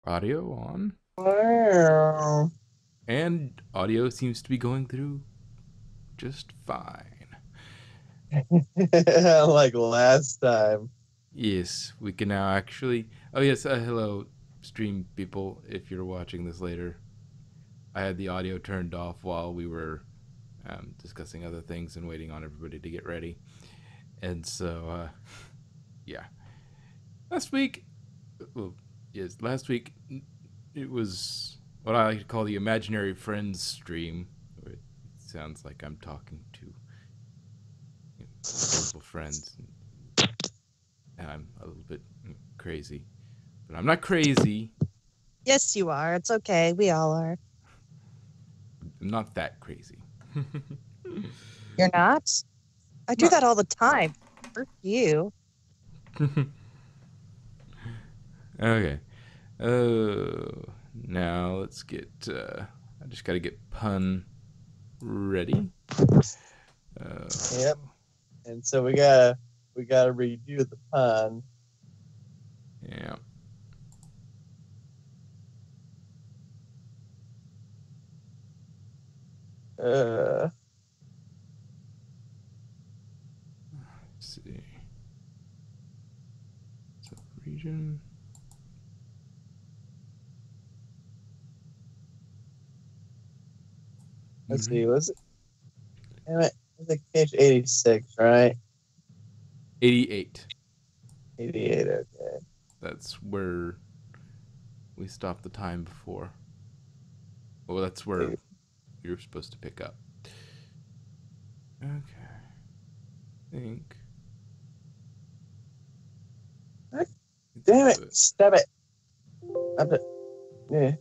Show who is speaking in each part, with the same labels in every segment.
Speaker 1: Audio on.
Speaker 2: Wow.
Speaker 1: And audio seems to be going through just fine.
Speaker 2: Like last time.
Speaker 1: Yes, we can now actually. Oh, yes, hello, stream people. If you're watching this later, I had the audio turned off while we were discussing other things and waiting on everybody to get ready. And so, yeah. Last week, well, yes, last week, it was what I like to call the imaginary friends stream. It sounds like I'm talking to invisible friends, and I'm a little bit crazy, but I'm not crazy.
Speaker 3: Yes, you are. It's okay. We all are.
Speaker 1: I'm not that crazy.
Speaker 3: You're not? I do
Speaker 1: Not.
Speaker 3: that all the time. For you.
Speaker 1: Okay. Oh, now let's get. I just got to get pun ready.
Speaker 2: Yep. And so we gotta redo the pun.
Speaker 1: Yeah.
Speaker 2: Uh
Speaker 1: Let's see. So region.
Speaker 2: let's see, was it damn it, I think page 86, right?
Speaker 1: 88.
Speaker 2: 88, okay.
Speaker 1: That's where we stopped the time before. Well, that's where you're supposed to pick up. Okay. I think.
Speaker 2: Damn it, stop it. Yeah.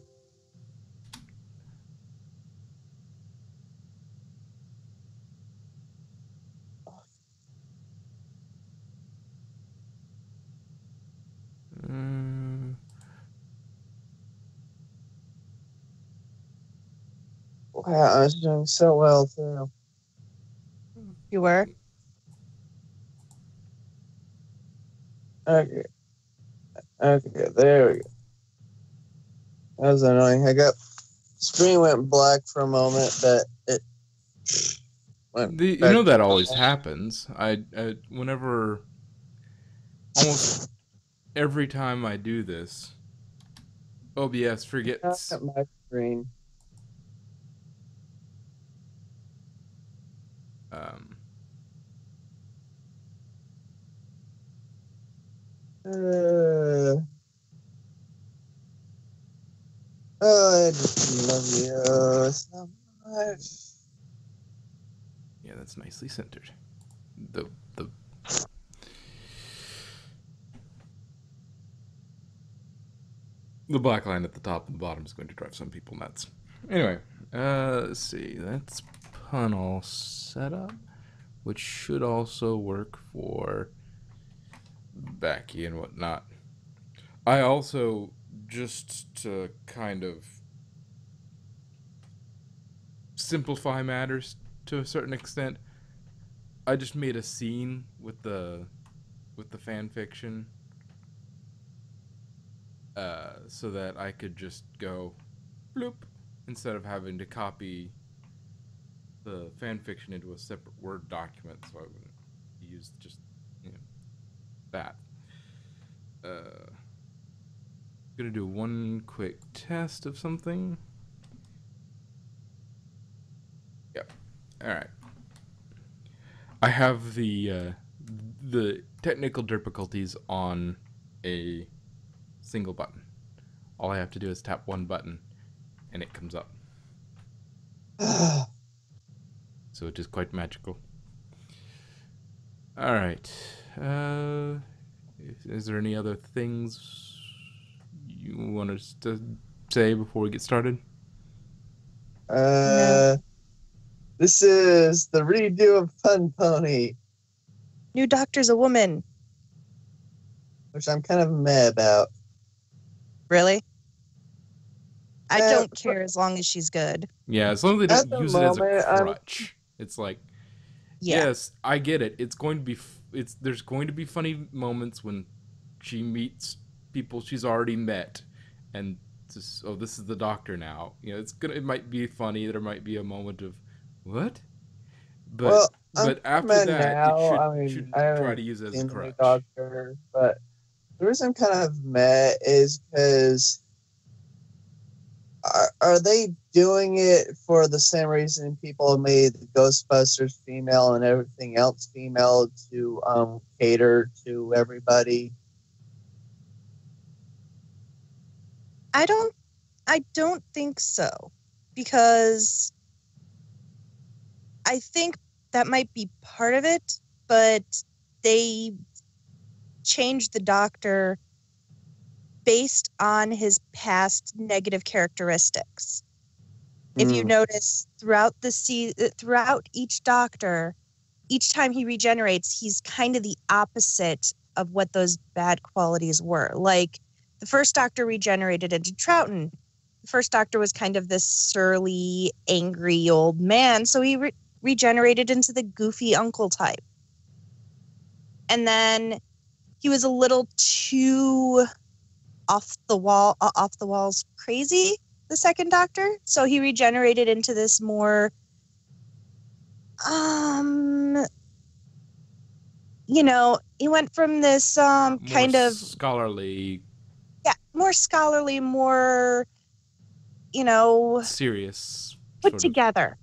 Speaker 1: Um,
Speaker 2: Wow, I was doing so well too.
Speaker 3: You were?
Speaker 2: Okay, okay, there we go. That was annoying. Screen went black for a moment, but it went
Speaker 1: you
Speaker 2: back
Speaker 1: know
Speaker 2: to
Speaker 1: that always
Speaker 2: normal.
Speaker 1: happens. Whenever, almost every time I do this, OBS forgets.
Speaker 2: At my screen.
Speaker 1: Um,
Speaker 2: Uh, oh, I just love you so much.
Speaker 1: yeah, that's nicely centered. The the the black line at the top and the bottom is going to drive some people nuts. Anyway, let's see. That's pun all set up, which should also work for Becky and whatnot. I also, just to kind of simplify matters to a certain extent, I just made a scene with the fan fiction, so that I could just go bloop instead of having to copy the fan fiction into a separate Word document, so I wouldn't use just you know, that. Gonna do one quick test of something. Yep. All right. I have the technical difficulties on a single button. All I have to do is tap one button, and it comes up. So it is quite magical. All right. Uh, is there any other things you want us to say before we get started?
Speaker 3: No.
Speaker 2: uh, this is the redo of Fun Pony,
Speaker 3: New doctor's a woman.
Speaker 2: which I'm kind of mad about.
Speaker 3: Really? I
Speaker 2: Uh,
Speaker 3: don't care as long as she's good.
Speaker 1: Yeah, as long as they
Speaker 2: at
Speaker 1: don't
Speaker 2: the
Speaker 1: use it as a
Speaker 2: moment,
Speaker 1: crutch. It's like,
Speaker 3: Yeah.
Speaker 1: yes, I get it. It's going to be. It's there's going to be funny moments when she meets people she's already met, and just, oh, this is the doctor now. It might be funny. There might be a moment of what, but
Speaker 2: Well, I'm
Speaker 1: after
Speaker 2: mad
Speaker 1: that, it
Speaker 2: now. I mean,
Speaker 1: should
Speaker 2: I
Speaker 1: try to
Speaker 2: haven't
Speaker 1: use it as a
Speaker 2: seen the new
Speaker 1: crutch.
Speaker 2: Doctor, but the reason I'm kind of mad is because are they doing it for the same reason people made the Ghostbusters female and everything else female to cater to everybody?
Speaker 3: I don't think so, because I think that might be part of it, but they changed the Doctor based on his past negative characteristics. If you notice throughout each Doctor, each time he regenerates, he's kind of the opposite of what those bad qualities were. Like the first Doctor regenerated into Troughton. The first Doctor was kind of this surly, angry old man, so he regenerated into the goofy uncle type. And then he was a little too off the walls crazy, the second Doctor, so he regenerated into this more he went from this
Speaker 1: More
Speaker 3: kind of,
Speaker 1: scholarly,
Speaker 3: yeah, more scholarly, more, you know,
Speaker 1: serious
Speaker 3: put
Speaker 1: sort of.
Speaker 3: together,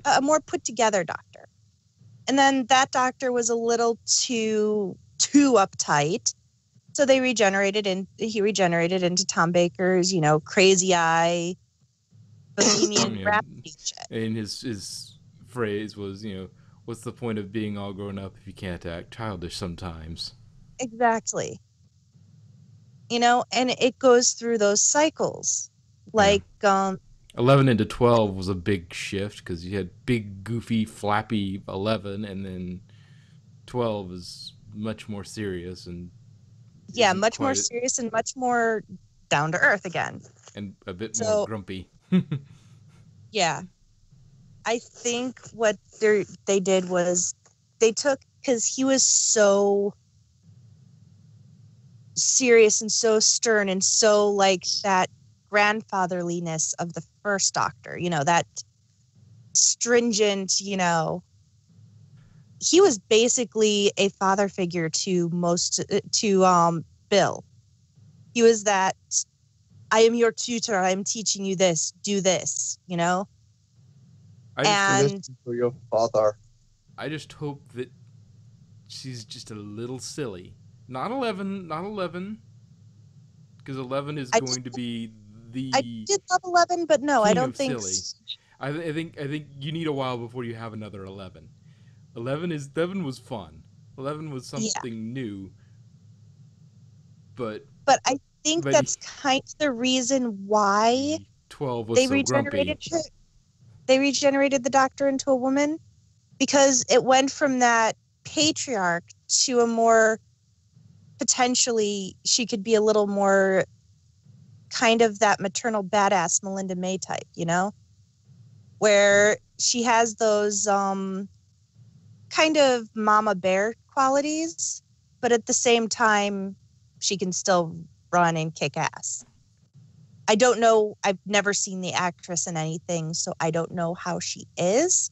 Speaker 3: a more put together Doctor. And then that Doctor was a little too uptight, so he regenerated into Tom Baker's, crazy eye, bohemian rhapsody shit.
Speaker 1: And his phrase was, what's the point of being all grown up if you can't act childish sometimes?
Speaker 3: Exactly. And it goes through those cycles.
Speaker 1: Yeah.
Speaker 3: Like
Speaker 1: 11 into 12 was a big shift because you had big, goofy, flappy 11, and then 12 is much more serious and
Speaker 3: yeah,
Speaker 1: isn't
Speaker 3: much more
Speaker 1: quite
Speaker 3: serious and much more down to earth again.
Speaker 1: and a bit more
Speaker 3: So
Speaker 1: grumpy.
Speaker 3: yeah, I think what they did was they took, because he was so serious and so stern and so like that grandfatherliness of the first Doctor, that stringent, he was basically a father figure to Bill. He was that, I am your tutor, I am teaching you this, do this, and
Speaker 2: Listen to your father.
Speaker 1: I just hope that she's just a little silly. Not 11, not 11, because 11 is
Speaker 3: I
Speaker 1: going to be
Speaker 3: I
Speaker 1: the
Speaker 3: did love 11, but no, I
Speaker 1: king
Speaker 3: don't
Speaker 1: of
Speaker 3: think.
Speaker 1: silly. I think you need a while before you have another 11. 11 was fun. 11 was
Speaker 3: Yeah,
Speaker 1: something new, but
Speaker 3: but I think
Speaker 1: but
Speaker 3: that's kind of the reason why
Speaker 1: 12 was
Speaker 3: they
Speaker 1: so
Speaker 3: regenerated
Speaker 1: grumpy.
Speaker 3: her. They regenerated the Doctor into a woman, because it went from that patriarch to a more, potentially, she could be a little more kind of that maternal badass Melinda May type, where she has those kind of mama bear qualities, but at the same time, she can still run and kick ass. I don't know. I've never seen the actress in anything, so I don't know how she is,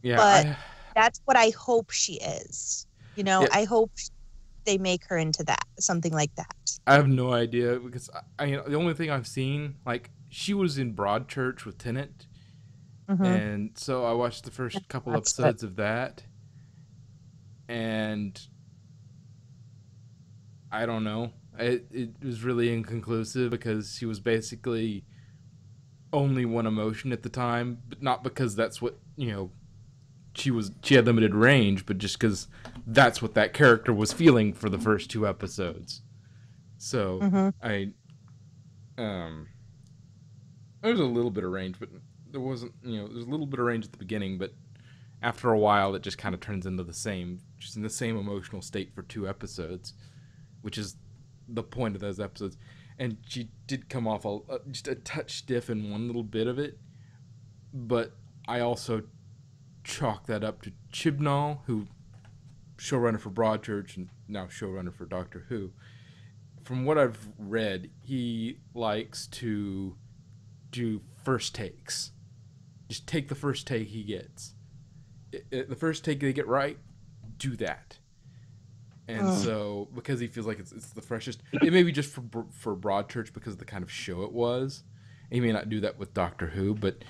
Speaker 1: Yeah,
Speaker 3: but that's what I hope she is.
Speaker 1: yeah,
Speaker 3: I hope they make her into that, something like that.
Speaker 1: I have no idea because the only thing I've seen, like, she was in Broadchurch with Tennant,
Speaker 3: Mm-hmm.
Speaker 1: and so I watched the first couple
Speaker 3: But
Speaker 1: episodes of that, and I don't know. It was really inconclusive because she was basically only one emotion at the time, but not because that's what she had limited range, but just because that's what that character was feeling for the first two episodes. So
Speaker 3: mm-hmm.
Speaker 1: I there was a little bit of range, but there wasn't. There's a little bit of range at the beginning, but after a while, it just kind of turns into just in the same emotional state for two episodes, which is the point of those episodes. And she did come off just a touch stiff in one little bit of it, but I also chalk that up to Chibnall, who showrunner for Broadchurch and now showrunner for Doctor Who, from what I've read, he likes to do first takes. Just take the first take he gets. The first take they get right, do that. And so, because he feels like it's the freshest, it may be just for Broadchurch because of the kind of show it was. He may not do that with Doctor Who, but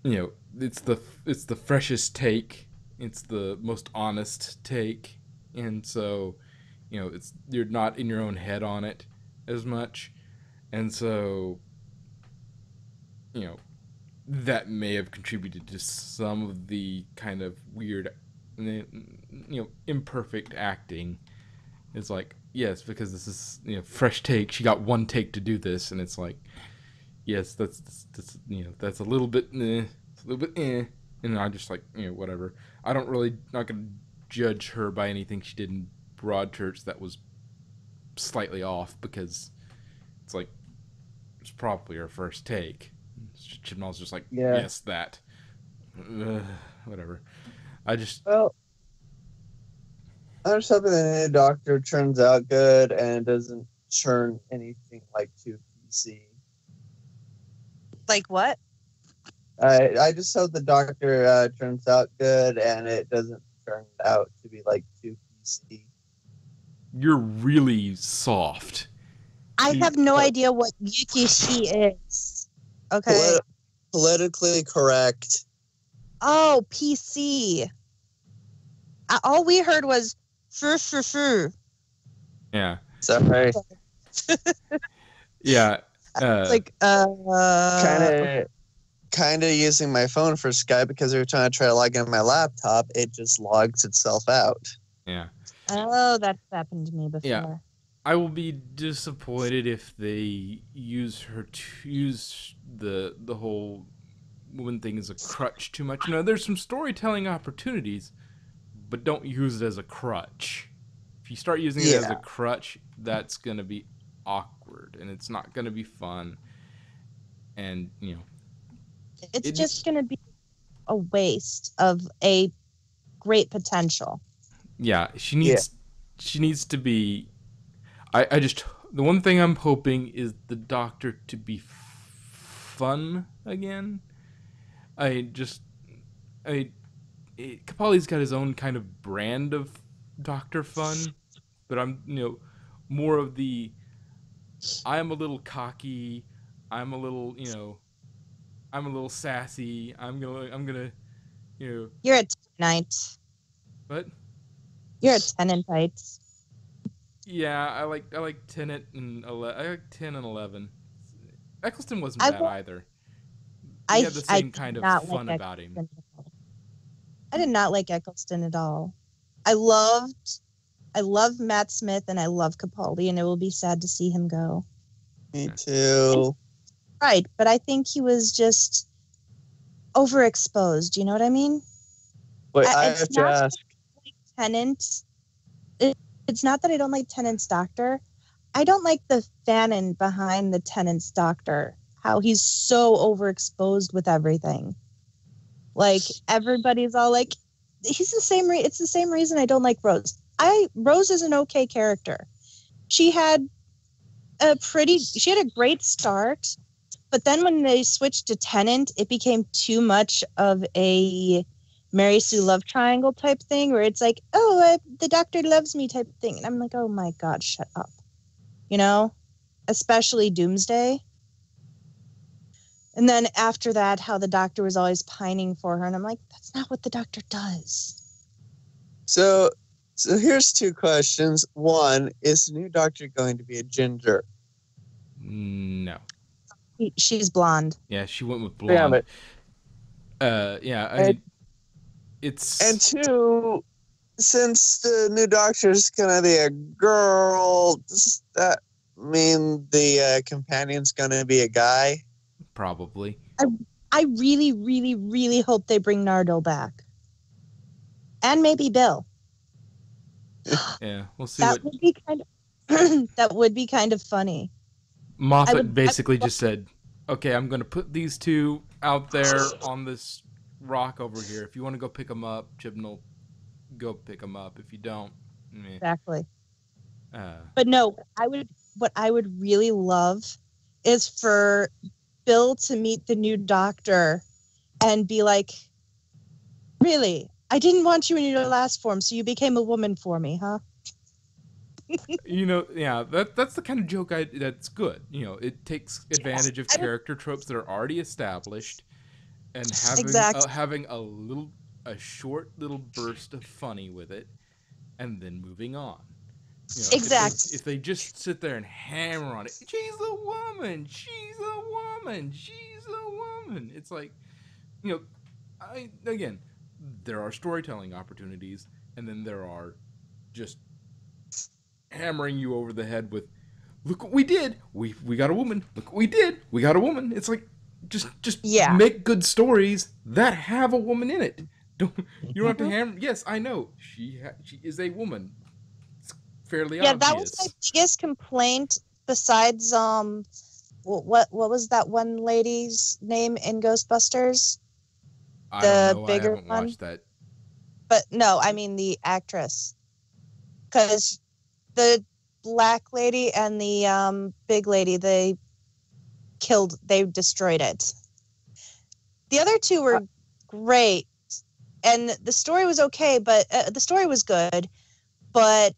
Speaker 1: it's the freshest take. It's the most honest take, and so, it's you're not in your own head on it as much, and so, that may have contributed to some of the kind of weird, imperfect acting. It's like, yes, because this is fresh take. She got one take to do this, and it's like, yes, that's a little bit, it's a little bit, and I just like whatever. I don't really not gonna judge her by anything she did in Broadchurch that was slightly off because it's like it's probably her first take. Chibnall's just like,
Speaker 2: Yeah.
Speaker 1: yes, that. Whatever. I just.
Speaker 2: Well, I'm just hoping the new Doctor turns out good and doesn't churn anything like too PC.
Speaker 3: Like what?
Speaker 2: I just hope the Doctor turns out good and it doesn't turn out to be like too PC.
Speaker 1: You're really soft.
Speaker 3: I have no idea what Yukishi is. Okay.
Speaker 2: Politically correct.
Speaker 3: Oh, PC. All we heard was sure.
Speaker 1: Yeah.
Speaker 2: Sorry.
Speaker 1: Yeah.
Speaker 3: Like
Speaker 2: kind of using my phone for Skype because every time I try to log in my laptop, it just logs itself out.
Speaker 1: Yeah.
Speaker 3: Oh, that's happened to me before.
Speaker 1: Yeah. I will be disappointed if they use the whole woman thing as a crutch too much. There's some storytelling opportunities, but don't use it as a crutch. If you start using it as a crutch, that's gonna be awkward and it's not gonna be fun. And
Speaker 3: it's just gonna be a waste of a great potential.
Speaker 1: Yeah, she needs to be. I just, the one thing I'm hoping is the Doctor to be fun again. Capaldi's got his own kind of brand of Doctor fun, but I'm more of the. I am a little cocky. I'm a little I'm a little sassy. I'm gonna
Speaker 3: You're a Tennant.
Speaker 1: What?
Speaker 3: You're a Tennantite.
Speaker 1: Yeah, I like Tennant and 11. I like 10 and 11. Eccleston wasn't bad either. He had the same kind of fun about him.
Speaker 3: I did not like Eccleston at all. I love Matt Smith and I love Capaldi, and it will be sad to see him go.
Speaker 2: Me too.
Speaker 3: Right, but I think he was just overexposed. You know what I mean?
Speaker 2: Wait, I have to ask.
Speaker 3: Tennant. It's not that I don't like Tennant's Doctor. I don't like the fanon behind the Tennant's Doctor. How he's so overexposed with everything. Like everybody's all like, he's the same. It's the same reason I don't like Rose. Rose is an okay character. She had a great start, but then when they switched to Tennant, it became too much of a Mary Sue love triangle type thing where it's like, the Doctor loves me type thing. And I'm like, oh my God, shut up. Especially Doomsday. And then after that, how the Doctor was always pining for her. And I'm like, that's not what the Doctor does.
Speaker 2: So here's two questions. One, is the new Doctor going to be a ginger?
Speaker 1: No.
Speaker 3: She's blonde.
Speaker 1: Yeah, she went with blonde. It's...
Speaker 2: And two, since the new Doctor is going to be a girl, does that mean the companion's going to be a guy?
Speaker 1: Probably.
Speaker 3: I really, really, really hope they bring Nardole back. And maybe Bill.
Speaker 1: Yeah, we'll see.
Speaker 3: That would be kind of funny.
Speaker 1: Moffat basically just said, okay, I'm going to put these two out there on this rock over here. If you want to go pick them up, Chibnall, go pick them up. If you don't,
Speaker 3: Exactly. But no, what I would really love is for Bill to meet the new doctor and be like, really? I didn't want you in your last form, so you became a woman for me, huh?
Speaker 1: Yeah, that's the kind of joke that's good. It takes advantage of
Speaker 3: I would,
Speaker 1: character tropes that are already established and
Speaker 3: exactly.
Speaker 1: having a short little burst of funny with it, and then moving on.
Speaker 3: Exactly.
Speaker 1: If they just sit there and hammer on it, she's a woman, she's a woman, she's a woman. It's like, you know, again, there are storytelling opportunities, and then there are just hammering you over the head with, look what we did, we got a woman. Look what we did, we got a woman. It's like, just
Speaker 3: Yeah.
Speaker 1: make good stories that have a woman in it. You don't have to hammer. Yes, I know she is a woman. It's fairly
Speaker 3: Yeah, that was my
Speaker 1: obvious.
Speaker 3: biggest complaint besides what was that one lady's name in Ghostbusters?
Speaker 1: I don't
Speaker 3: The
Speaker 1: know. I
Speaker 3: bigger
Speaker 1: haven't
Speaker 3: one?
Speaker 1: watched that.
Speaker 3: But no, I mean the actress. Cuz the black lady and the big lady, they destroyed it. The other two were great and the story was okay, but the story was good, but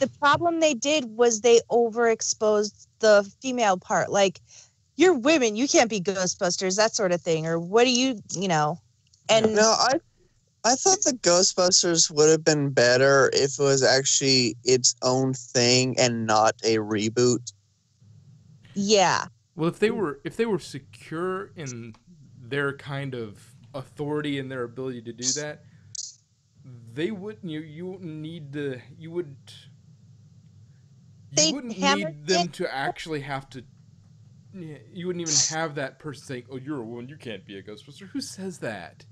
Speaker 3: the problem they did was they overexposed the female part. Like, you're women, you can't be Ghostbusters, that sort of thing. Or what do you know?
Speaker 1: Yeah.
Speaker 3: And
Speaker 2: No, I thought the Ghostbusters would have been better if it was actually its own thing and not a reboot.
Speaker 3: yeah,
Speaker 1: Well, if they were secure in their kind of authority and their ability to do that, they wouldn't. You wouldn't need to. You
Speaker 3: they
Speaker 1: wouldn't
Speaker 3: hammered
Speaker 1: need
Speaker 3: it.
Speaker 1: them to actually have to. You wouldn't even have that person saying, "Oh, you're a woman. You can't be a Ghostbuster." Who says that?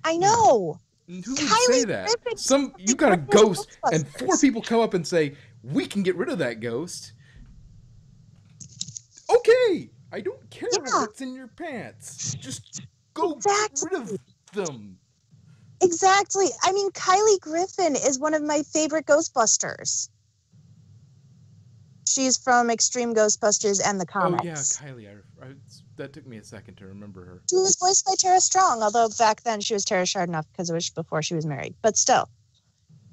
Speaker 3: I
Speaker 1: You know,
Speaker 3: know.
Speaker 1: who would say
Speaker 3: Kylie
Speaker 1: that?
Speaker 3: Griffin
Speaker 1: You
Speaker 3: the
Speaker 1: got a
Speaker 3: greatest
Speaker 1: ghost, and four
Speaker 3: Ghostbusters.
Speaker 1: people come up and say, "We can get rid of that ghost." Okay, I don't care
Speaker 3: Yeah,
Speaker 1: what's in your pants. Just go get rid
Speaker 3: exactly.
Speaker 1: of them.
Speaker 3: Exactly. I mean, Kylie Griffin is one of my favorite Ghostbusters. She's from Extreme Ghostbusters and the
Speaker 1: Oh yeah,
Speaker 3: comics.
Speaker 1: Kylie. That took me a second to remember her.
Speaker 3: She was voiced by Tara Strong, although back then she was Tara Shardnoff because it was before she was married. But still,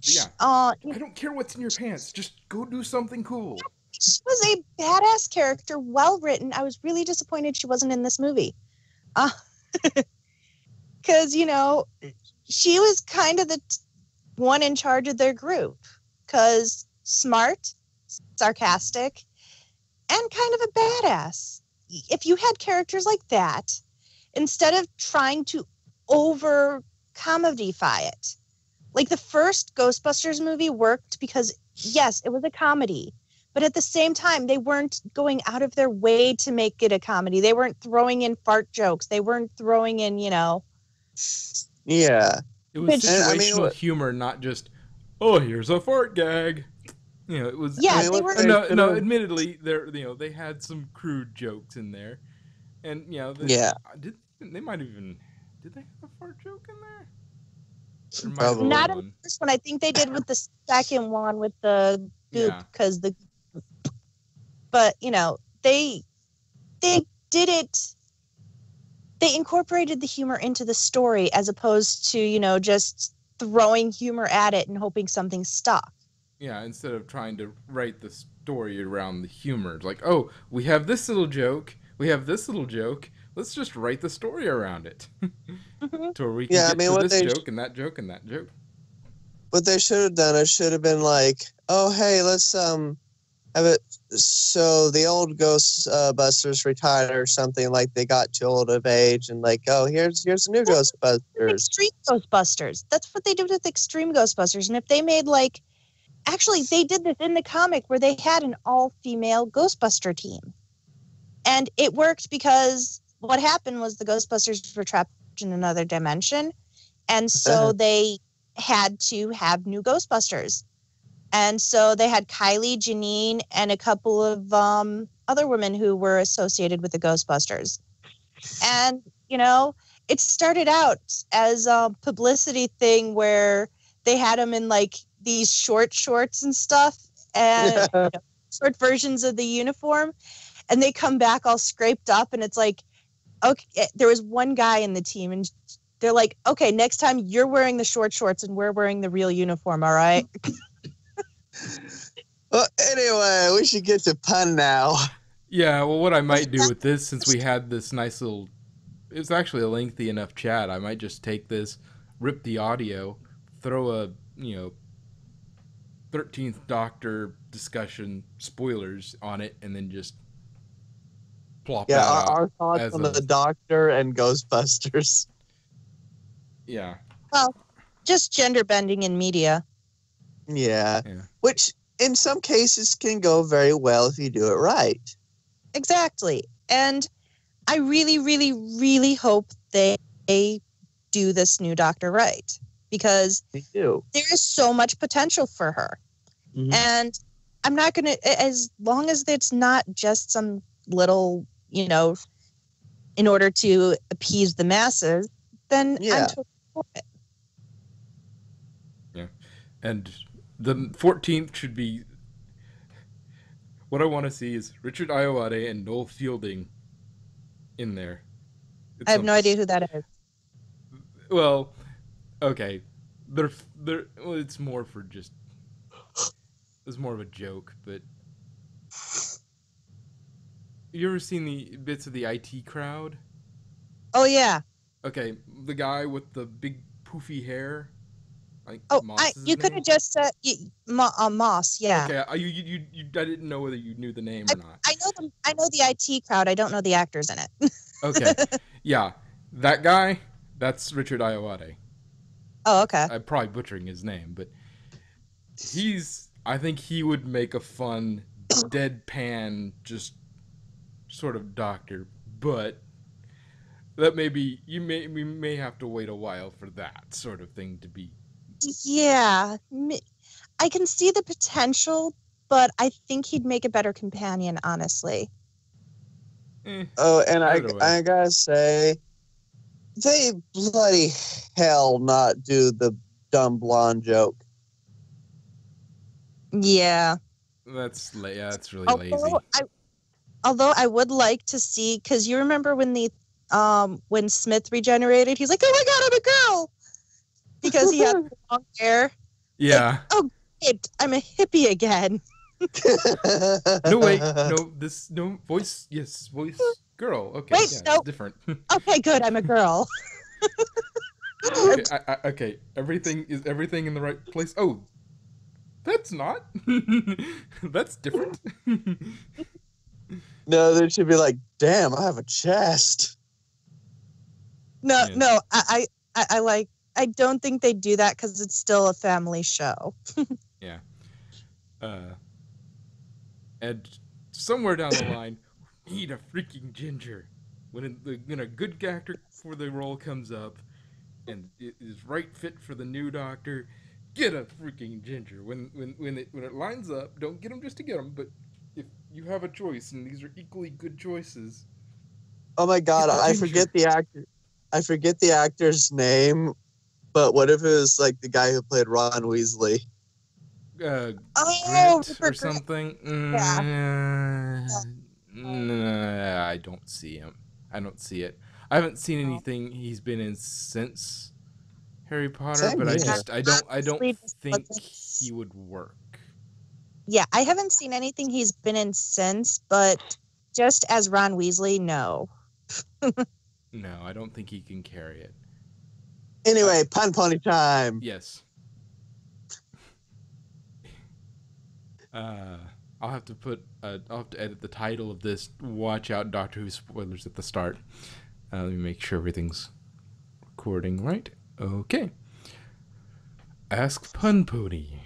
Speaker 1: But yeah,
Speaker 3: uh,
Speaker 1: I don't care what's in your pants. Just go do something cool.
Speaker 3: she was a badass character, well written. I was really disappointed she wasn't in this movie. Because, she was kind of the one in charge of their group. Because smart, sarcastic, and kind of a badass. If you had characters like that, instead of trying to over comedify it, like the first Ghostbusters movie worked because, yes, it was a comedy, but at the same time, they weren't going out of their way to make it a comedy. They weren't throwing in fart jokes. They weren't throwing in,
Speaker 2: Yeah,
Speaker 1: It was
Speaker 3: bitch.
Speaker 2: and
Speaker 1: situational humor, not just, oh, here's a fart gag. It was.
Speaker 2: I
Speaker 3: Yeah,
Speaker 2: mean
Speaker 3: they
Speaker 2: what
Speaker 3: were.
Speaker 2: they
Speaker 1: No,
Speaker 2: should
Speaker 1: no.
Speaker 2: have.
Speaker 1: Admittedly, they had some crude jokes in there, and
Speaker 2: Yeah,
Speaker 1: they might have even did they have a fart joke in there? There might have been
Speaker 2: probably.
Speaker 3: Not in the
Speaker 1: one.
Speaker 3: first one. I think they did with the second one with the goop
Speaker 1: Yeah,
Speaker 3: because but they did it. They incorporated the humor into the story as opposed to just throwing humor at it and hoping something stuck.
Speaker 1: yeah. Instead of trying to write the story around the humor, like, oh, we have this little joke, we have this little joke. Let's just write the story around it,
Speaker 3: Hmm.
Speaker 1: to where we can
Speaker 2: Yeah, I
Speaker 1: get
Speaker 2: mean
Speaker 1: to this joke and that joke and that joke.
Speaker 2: what they should have done, it should have been like, oh hey, let's have it so the old Ghostbusters retired or something, like they got too old of age, and like, oh, here's the new Ghostbusters.
Speaker 3: Extreme Ghostbusters. That's what they did with Extreme Ghostbusters. And if they made actually, they did this in the comic where they had an all-female Ghostbuster team. And it worked because what happened was the Ghostbusters were trapped in another dimension. And so they had to have new Ghostbusters. And so they had Kylie, Janine, and a couple of other women who were associated with the Ghostbusters. And, it started out as a publicity thing where they had them in these short shorts and stuff. and short versions of the uniform, and they come back all scraped up, and it's like, okay, there was one guy in the team, and they're like, okay, next time you're wearing the short shorts and we're wearing the real uniform, all right?
Speaker 2: Well, anyway, we should get to pun now.
Speaker 1: Yeah, well, what I might do with this, since we had this nice little, it was actually a lengthy enough chat, I might just take this, rip the audio, throw a, 13th Doctor discussion spoilers on it, and then just plop that out.
Speaker 2: Our thoughts on the Doctor and Ghostbusters.
Speaker 1: Yeah.
Speaker 3: Well, just gender bending in media.
Speaker 2: Yeah. Which in some cases can go very well if you do it right.
Speaker 3: Exactly. And I really, really, really hope they do this new Doctor right, because there is so much potential for her. Mm-hmm. And I'm not going to, as long as it's not just some little, in order to appease the masses, then I'm totally for it.
Speaker 1: Yeah. And the 14th should be, what I want to see is Richard Ayoade and Noel Fielding in there.
Speaker 3: I have no idea who that is.
Speaker 1: Well, okay. Well, it's more for just, it's more of a joke, but you ever seen the bits of the IT crowd?
Speaker 3: Oh, yeah.
Speaker 1: Okay, the guy with the big poofy hair.
Speaker 3: You could have just said Moss. Yeah.
Speaker 1: Okay, I didn't know whether you knew the name or not.
Speaker 3: I know the IT crowd. I don't know the actors in it.
Speaker 1: Okay, yeah, that guy. That's Richard Ayoade.
Speaker 3: Oh, okay.
Speaker 1: I'm probably butchering his name, but I think he would make a fun, deadpan, just sort of doctor, but that we may have to wait a while for that sort of thing to be.
Speaker 3: Yeah, I can see the potential, but I think he'd make a better companion, honestly.
Speaker 2: Oh, and I gotta say, they bloody hell not do the dumb blonde joke.
Speaker 3: Yeah.
Speaker 1: That's really lazy.
Speaker 3: Although I would like to see, because you remember when Smith regenerated, he's like, oh my God, I'm a girl! Because he had long hair.
Speaker 1: Yeah.
Speaker 3: Like, oh, great, I'm a hippie again.
Speaker 1: No, wait, no, voice, yes, voice, girl. Okay,
Speaker 3: wait,
Speaker 1: yeah, it's different.
Speaker 3: Okay, good, I'm a girl.
Speaker 1: Okay, everything in the right place. Oh, that's not. That's different.
Speaker 2: No, they should be like, damn, I have a chest.
Speaker 3: No, I don't think they do that because it's still a family show.
Speaker 1: Yeah. And somewhere down the line, we need a freaking ginger. When a good actor for the role comes up, and it is right fit for the new Doctor, get a freaking ginger. When it lines up, don't get them just to get them, but if you have a choice, and these are equally good choices.
Speaker 2: Oh my God, I forget the actor. I forget the actor's name, but what if it was like the guy who played Ron Weasley?
Speaker 1: Grant or something. Yeah. I don't see him. I don't see it. I haven't seen anything he's been in since Harry Potter, but I don't think he would work.
Speaker 3: Yeah, I haven't seen anything he's been in since, but just as Ron Weasley, no.
Speaker 1: No, I don't think he can carry it.
Speaker 2: Anyway, pun pony time.
Speaker 1: Yes. I'll have to edit the title of this. Watch out, Doctor Who spoilers at the start. Let me make sure everything's recording right. Okay. Ask Pun Pony.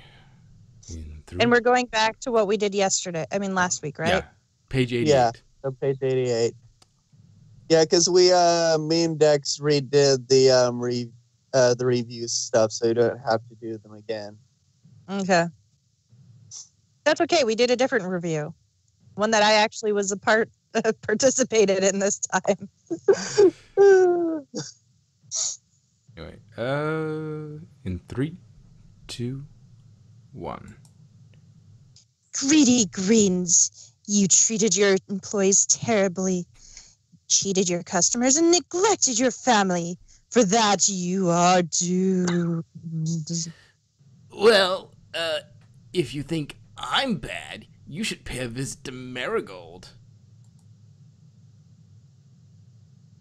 Speaker 3: And we're going back to what we did last week, right?
Speaker 1: Yeah. Page 88.
Speaker 2: Yeah, so page 88. Yeah, because me and Dex redid the review stuff, so you don't have to do them again.
Speaker 3: Okay. That's okay. We did a different review. One that I actually was participated in this time.
Speaker 1: Anyway, in 3, 2, 1.
Speaker 3: Greedy greens! You treated your employees terribly, cheated your customers, and neglected your family. For that, you are doomed.
Speaker 1: Well, if you think I'm bad, you should pay a visit to Marigold.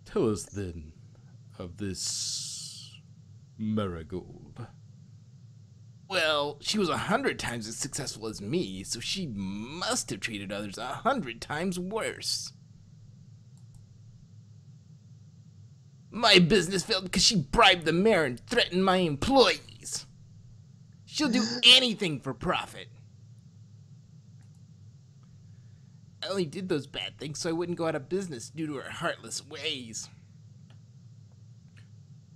Speaker 1: Tell us then of this Marigold. Well, she was 100 times as successful as me, so she must have treated others 100 times worse. My business failed because she bribed the mayor and threatened my employees. She'll do anything for profit. I only did those bad things so I wouldn't go out of business due to her heartless ways.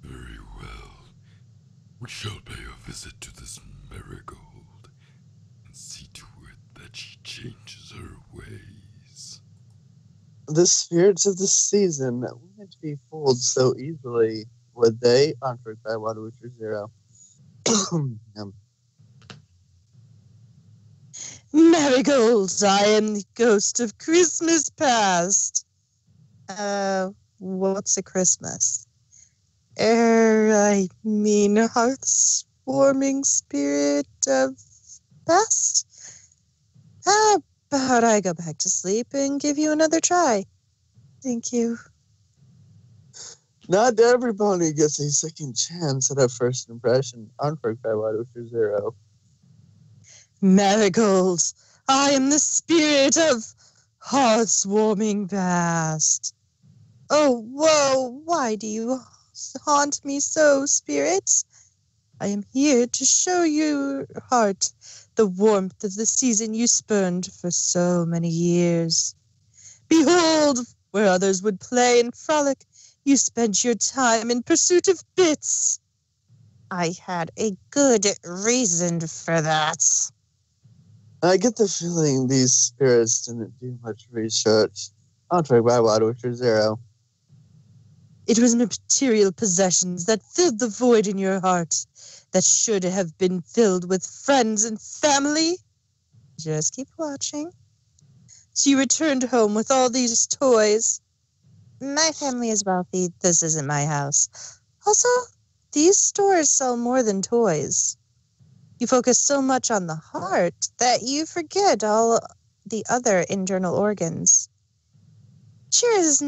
Speaker 4: Very well. We shall pay a visit to this Marigold and see to it that she changes her ways.
Speaker 2: The spirits of the season wouldn't be fooled so easily, would they? Onward by Water Witcher Zero.
Speaker 3: Marigolds, I am the ghost of Christmas past. What's a Christmas? I mean hearth's warming spirit of past? How about I go back to sleep and give you another try? Thank you.
Speaker 2: Not everybody gets a second chance at a first impression. Onward by Water Witcher Zero.
Speaker 3: Marigolds, I am the spirit of hearth's warming past. Oh, whoa, why do you haunt me so, spirits? I am here to show your heart the warmth of the season you spurned for so many years. Behold, where others would play and frolic, you spent your time in pursuit of bits. I had a good reason for that.
Speaker 2: I get the feeling these spirits didn't do much research. Onward by Water Witcher Zero.
Speaker 3: It was material possessions that filled the void in your heart that should have been filled with friends and family. Just keep watching. So you returned home with all these toys. My family is wealthy. This isn't my house. Also, these stores sell more than toys. You focus so much on the heart that you forget all the other internal organs. Cheers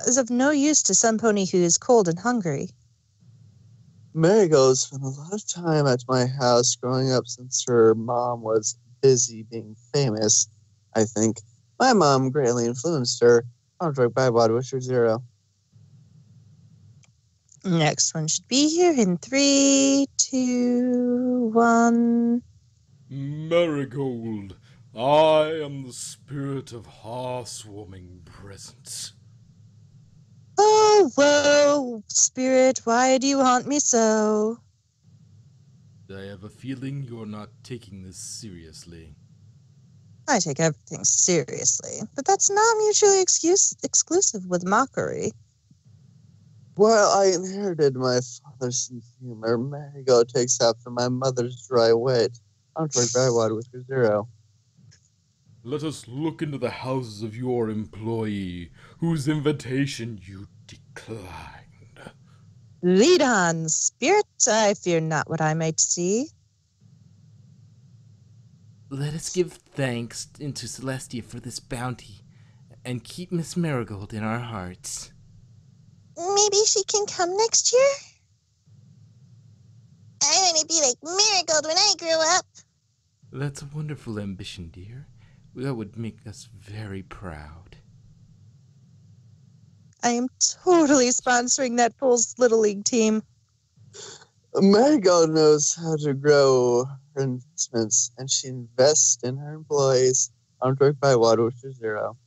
Speaker 3: is of no use to some pony who is cold and hungry.
Speaker 2: Marigold spent a lot of time at my house growing up since her mom was busy being famous, I think. My mom greatly influenced her. Onward by Water Witcher Zero.
Speaker 3: Next one should be here in 3, 2, 1.
Speaker 4: Marigold, I am the spirit of hearth-warming presents.
Speaker 3: Oh, whoa, spirit, why do you haunt me so?
Speaker 1: I have a feeling you're not taking this seriously.
Speaker 3: I take everything seriously, but that's not mutually exclusive with mockery.
Speaker 2: Well, I inherited my father's sense of humor. Marigold takes after my mother's dry wit. Onward by Water Witcher Zero.
Speaker 4: Let us look into the houses of your employee, whose invitation you declined.
Speaker 3: Lead on, spirit, I fear not what I might see.
Speaker 1: Let us give thanks into Celestia for this bounty, and keep Miss Marigold in our hearts.
Speaker 3: Maybe she can come next year? I want to be like Marigold when I grow up.
Speaker 1: That's a wonderful ambition, dear. That would make us very proud.
Speaker 3: I am totally sponsoring that Bulls Little League team.
Speaker 2: Marigold knows how to grow her investments, and she invests in her employees. Onward by Water Witcher Zero.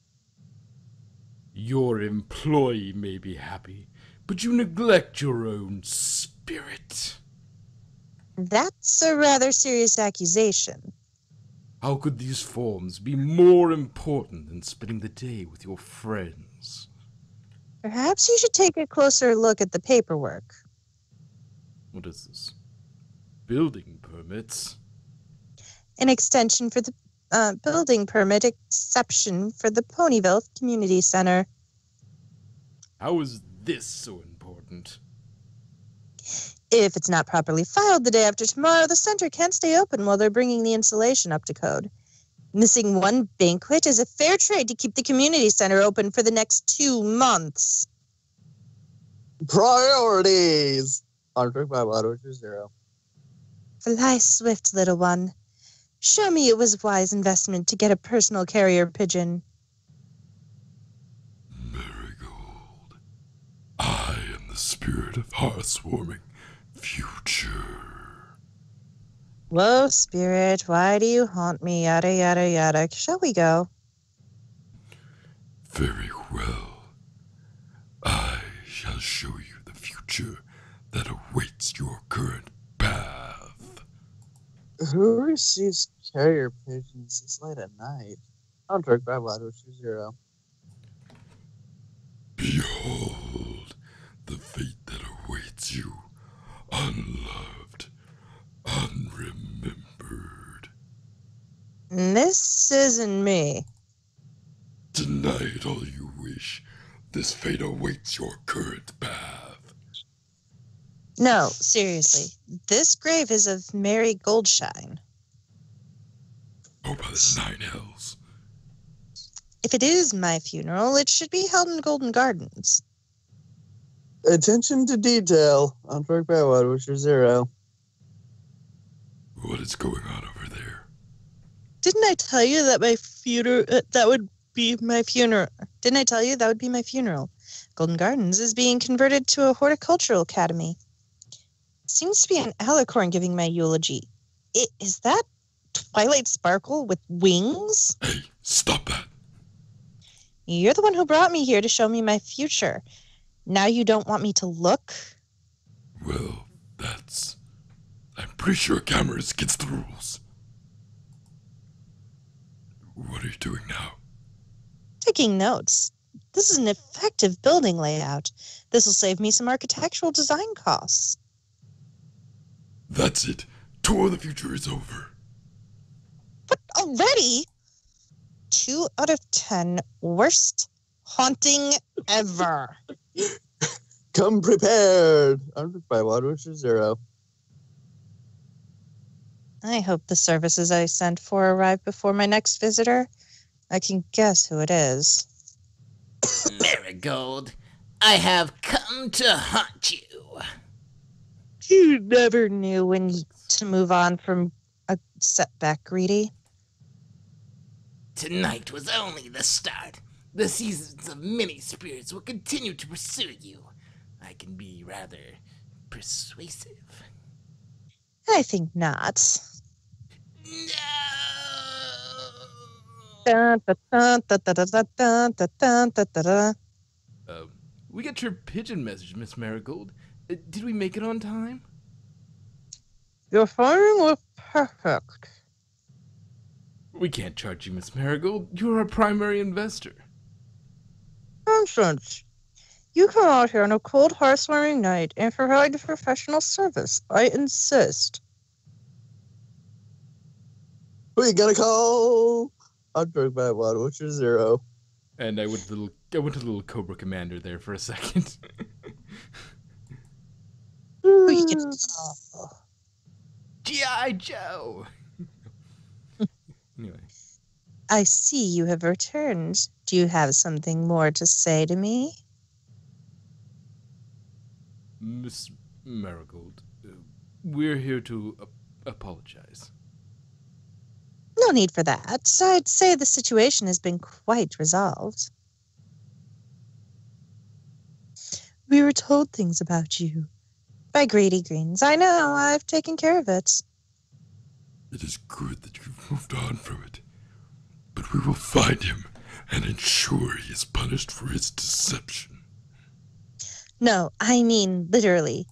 Speaker 4: Your employee may be happy, but you neglect your own spirit.
Speaker 3: That's a rather serious accusation.
Speaker 4: How could these forms be more important than spending the day with your friends?
Speaker 3: Perhaps you should take a closer look at the paperwork.
Speaker 4: What is this? Building permits?
Speaker 3: An extension for the building permit exception for the Ponyville Community Center.
Speaker 1: How is this so important?
Speaker 3: If it's not properly filed the day after tomorrow, the center can't stay open while they're bringing the installation up to code. Missing one banquet is a fair trade to keep the community center open for the next 2 months.
Speaker 2: Priorities! Contract by Water 0.
Speaker 3: Fly swift, little one. Show me it was wise investment to get a personal carrier pigeon.
Speaker 4: Marigold, I am the spirit of hearth-warming future.
Speaker 3: Whoa, spirit, why do you haunt me? Yada, yada, yada. Shall we go?
Speaker 4: Very well. I shall show you the future that awaits your current path.
Speaker 2: Who receives carrier pigeons this late at night? Contract by Water 0.
Speaker 4: Behold the fate that awaits you, unloved, unremembered.
Speaker 3: This isn't me.
Speaker 4: Deny it all you wish. This fate awaits your current path.
Speaker 3: No, seriously. This grave is of Mary Goldshine.
Speaker 4: Oh, by the 9 hells.
Speaker 3: If it is my funeral, it should be held in Golden Gardens.
Speaker 2: Attention to detail. Contract by Water 0.
Speaker 4: What is going on over there?
Speaker 3: Didn't I tell you that my funeral that would be my funeral? Didn't I tell you that would be my funeral? Golden Gardens is being converted to a horticultural academy. Seems to be an alicorn giving my eulogy. Is that Twilight Sparkle with wings?
Speaker 4: Hey, stop that.
Speaker 3: You're the one who brought me here to show me my future. Now you don't want me to look?
Speaker 4: Well, I'm pretty sure a camera is against the rules. What are you doing now?
Speaker 3: Taking notes. This is an effective building layout. This will save me some architectural design costs.
Speaker 4: That's it. Tour of the future is over.
Speaker 3: But already? 2 out of 10. Worst haunting ever.
Speaker 2: Come prepared. Contract by Water 0.
Speaker 3: I hope the services I sent for arrive before my next visitor. I can guess who it is.
Speaker 5: Marigold, I have come to haunt you.
Speaker 3: You never knew when to move on from a setback, Greedy.
Speaker 5: Tonight was only the start. The seasons of many spirits will continue to pursue you. I can be rather persuasive.
Speaker 3: I think not.
Speaker 5: No!
Speaker 3: Dun, dun, dun, dun, dun, dun, dun, dun, dun, dun, dun, dun.
Speaker 1: We got your pigeon message, Miss Marigold. Did we make it on time?
Speaker 3: Your firing was perfect.
Speaker 1: We can't charge you, Miss Marigold. You're our primary investor.
Speaker 3: Nonsense. You come out here on a cold, hearth-warming night and provide professional service. I insist.
Speaker 2: Who you gonna call? Contract by Water 0.
Speaker 1: And I went to the little Cobra Commander there for a second.
Speaker 3: Who you gonna call?
Speaker 1: G.I. Joe! Anyway.
Speaker 3: I see you have returned. Do you have something more to say to me?
Speaker 1: Miss Marigold, we're here to apologize.
Speaker 3: No need for that. I'd say the situation has been quite resolved. We were told things about you by Greedy Greens. I know, I've taken care of it.
Speaker 4: It is good that you've moved on from it. But we will find him and ensure he is punished for his deception.
Speaker 3: No, I mean literally.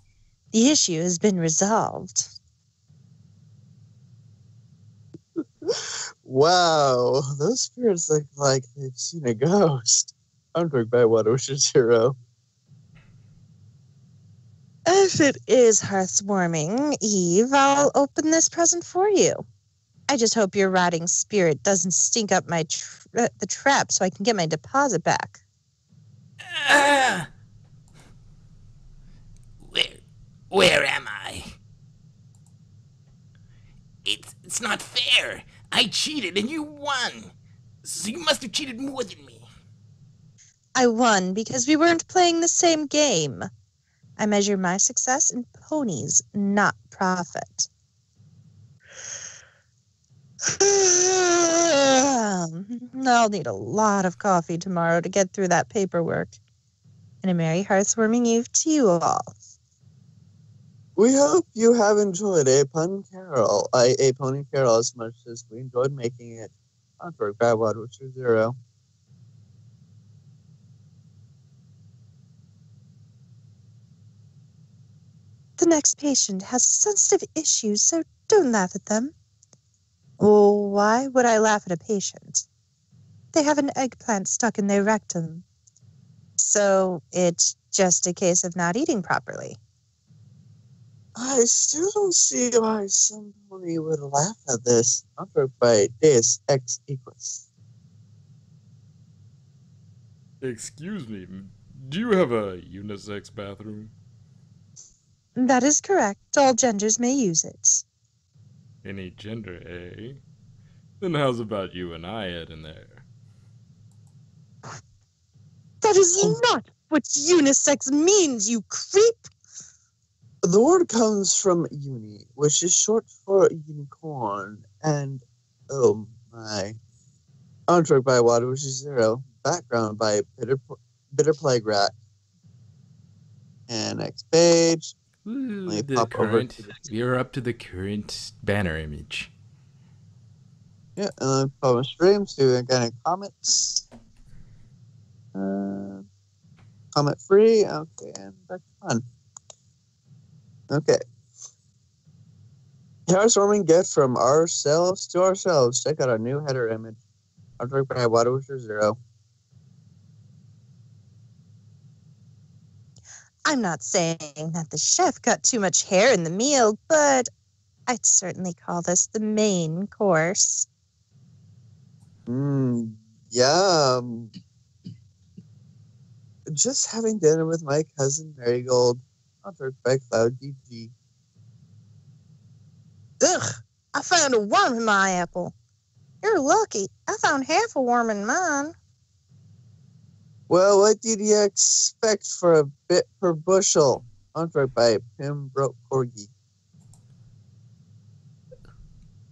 Speaker 3: The issue has been resolved.
Speaker 2: Wow, those spirits look like they've seen a ghost. Contract by Water 0.
Speaker 3: If it is hearth-warming, Eve, I'll open this present for you. I just hope your rotting spirit doesn't stink up my the trap so I can get my deposit back.
Speaker 5: Ah! Where am I? It's not fair. I cheated and you won. So you must have cheated more than me.
Speaker 3: I won because we weren't playing the same game. I measure my success in ponies, not profit. I'll need a lot of coffee tomorrow to get through that paperwork. And a merry hearthwarming eve to you all.
Speaker 2: We hope you have enjoyed a pony carol as much as we enjoyed making it. Onward, Grabwood, which is 0.
Speaker 3: The next patient has sensitive issues, so don't laugh at them. Oh, why would I laugh at a patient? They have an eggplant stuck in their rectum. So it's just a case of not eating properly.
Speaker 2: I still don't see why somebody would laugh at this. Onward by Deus Ex Equus.
Speaker 4: Excuse me, do you have a unisex bathroom?
Speaker 3: That is correct. All genders may use it.
Speaker 4: Any gender, eh? Then how's about you and I head in there?
Speaker 3: That is not what unisex means, you creep!
Speaker 2: The word comes from uni, which is short for unicorn, and oh my. Onward by Water, which is 0. Background by Bitter Plague Rat. And next page.
Speaker 1: Ooh,
Speaker 2: Let me pop over to the-
Speaker 1: You're up to the current banner image.
Speaker 2: Yeah, and then pop on stream, see if we got any comments. Comment free. Okay, and back to fun. Okay. Housewarming gift from ourselves to ourselves. Check out our new header image. Artwork by Water Wisher 0.
Speaker 3: I'm not saying that the chef got too much hair in the meal, but I'd certainly call this the main course.
Speaker 2: Yeah. Just having dinner with my cousin Marigold. Artwork by Cloud DG.
Speaker 3: Ugh, I found a worm in my apple. You're lucky. I found half a worm in mine.
Speaker 2: Well, what did you expect for a bit per bushel? Artwork by Pembroke Corgi.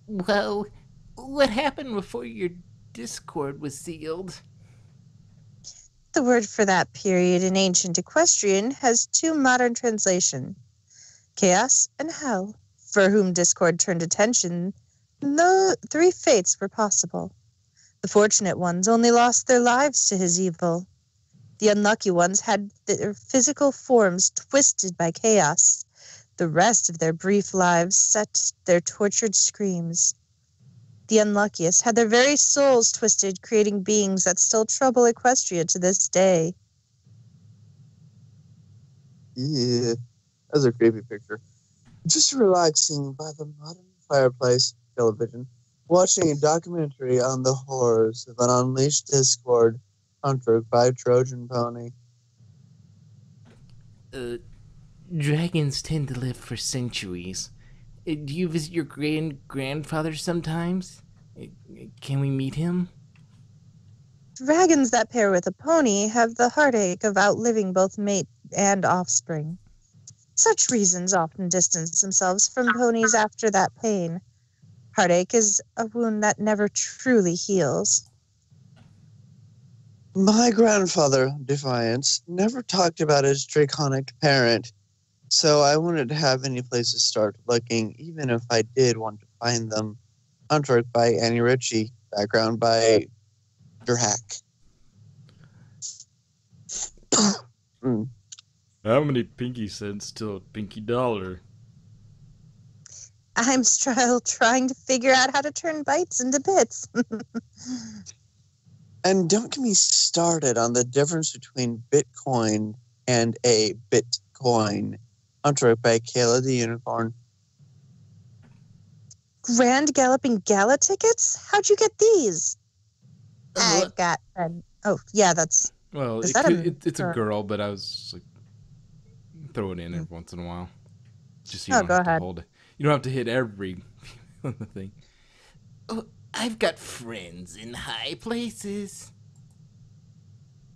Speaker 5: Well, what happened before your Discord was sealed?
Speaker 3: The word for that period in ancient Equestrian has 2 modern translations, chaos and hell. For whom Discord turned attention, no 3 fates were possible. The fortunate ones only lost their lives to his evil. The unlucky ones had their physical forms twisted by chaos. The rest of their brief lives set their tortured screams. The unluckiest had their very souls twisted, creating beings that still trouble Equestria to this day.
Speaker 2: Yeah, that's a creepy picture. Just relaxing by the modern fireplace television, watching a documentary on the horrors of an unleashed Discord hunter by Trojan Pony.
Speaker 5: Dragons tend to live for centuries. Do you visit your grandfather sometimes? Can we meet him?
Speaker 3: Dragons that pair with a pony have the heartache of outliving both mate and offspring. Such reasons often distance themselves from ponies after that pain. Heartache is a wound that never truly heals.
Speaker 2: My grandfather, Defiance, never talked about his draconic parent, so I wanted to have any place to start looking, even if I did want to find them. Artwork by Annie Ritchie, background by Drhack.
Speaker 4: How many pinky cents till a pinky dollar?
Speaker 3: I'm still trying to figure out how to turn bites into bits.
Speaker 2: And don't get me started on the difference between Bitcoin and a Bitcoin. Artwork by Kayla the Unicorn.
Speaker 3: Grand Galloping Gala tickets? How'd you get these?
Speaker 5: Uh,
Speaker 3: I've got oh yeah, that's
Speaker 1: Well,
Speaker 3: is that a
Speaker 1: it's a girl, but I was like throw it in every once in a while, just so you
Speaker 3: Oh,
Speaker 1: don't
Speaker 3: go
Speaker 1: have to
Speaker 3: ahead.
Speaker 1: hold it. You don't have to hit every thing.
Speaker 5: oh, I've got friends in high places.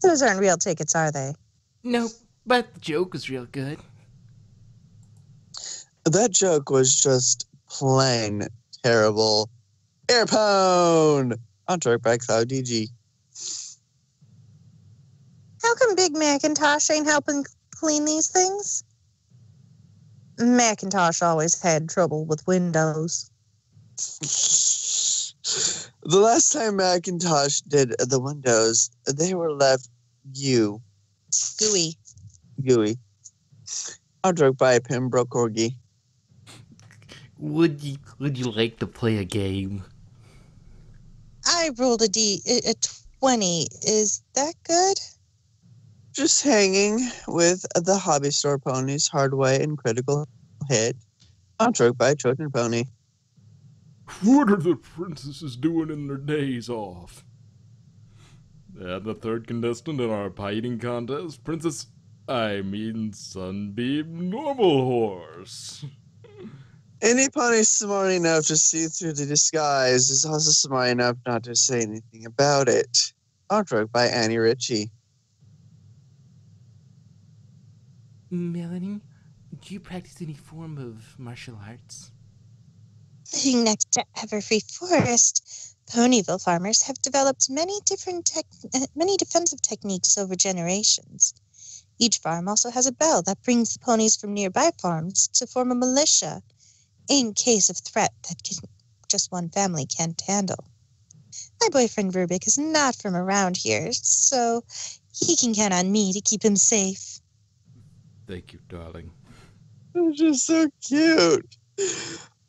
Speaker 3: Those aren't real tickets, are they?
Speaker 5: Nope, but the joke was real good.
Speaker 2: That joke was just plain terrible. Airpone! On track by Cloud DG.
Speaker 3: How come Big Macintosh ain't helping clean these things? Macintosh always had trouble with Windows.
Speaker 2: The last time Macintosh did the Windows, they were left
Speaker 3: Gooey.
Speaker 2: gooey. On track by Pembroke Corgi.
Speaker 5: Would you like to play a game?
Speaker 3: I rolled a 20. Is that good?
Speaker 2: Just hanging with the hobby store ponies, Hardway and Critical Hit. On track by Trojan Pony.
Speaker 4: What are the princesses doing in their days off? And the third contestant in our pie eating contest, Sunbeam Normal Horse.
Speaker 2: Any pony smart enough to see through the disguise is also smart enough not to say anything about it. Artwork by Annie Ritchie.
Speaker 5: Melanie, do you practice any form of martial arts?
Speaker 3: Living next to Everfree Forest, Ponyville farmers have developed many defensive techniques over generations. Each farm also has a bell that brings the ponies from nearby farms to form a militia in case of threat that just one family can't handle. My boyfriend Rubik is not from around here, so he can count on me to keep him safe.
Speaker 1: Thank you, darling.
Speaker 2: It's just so cute.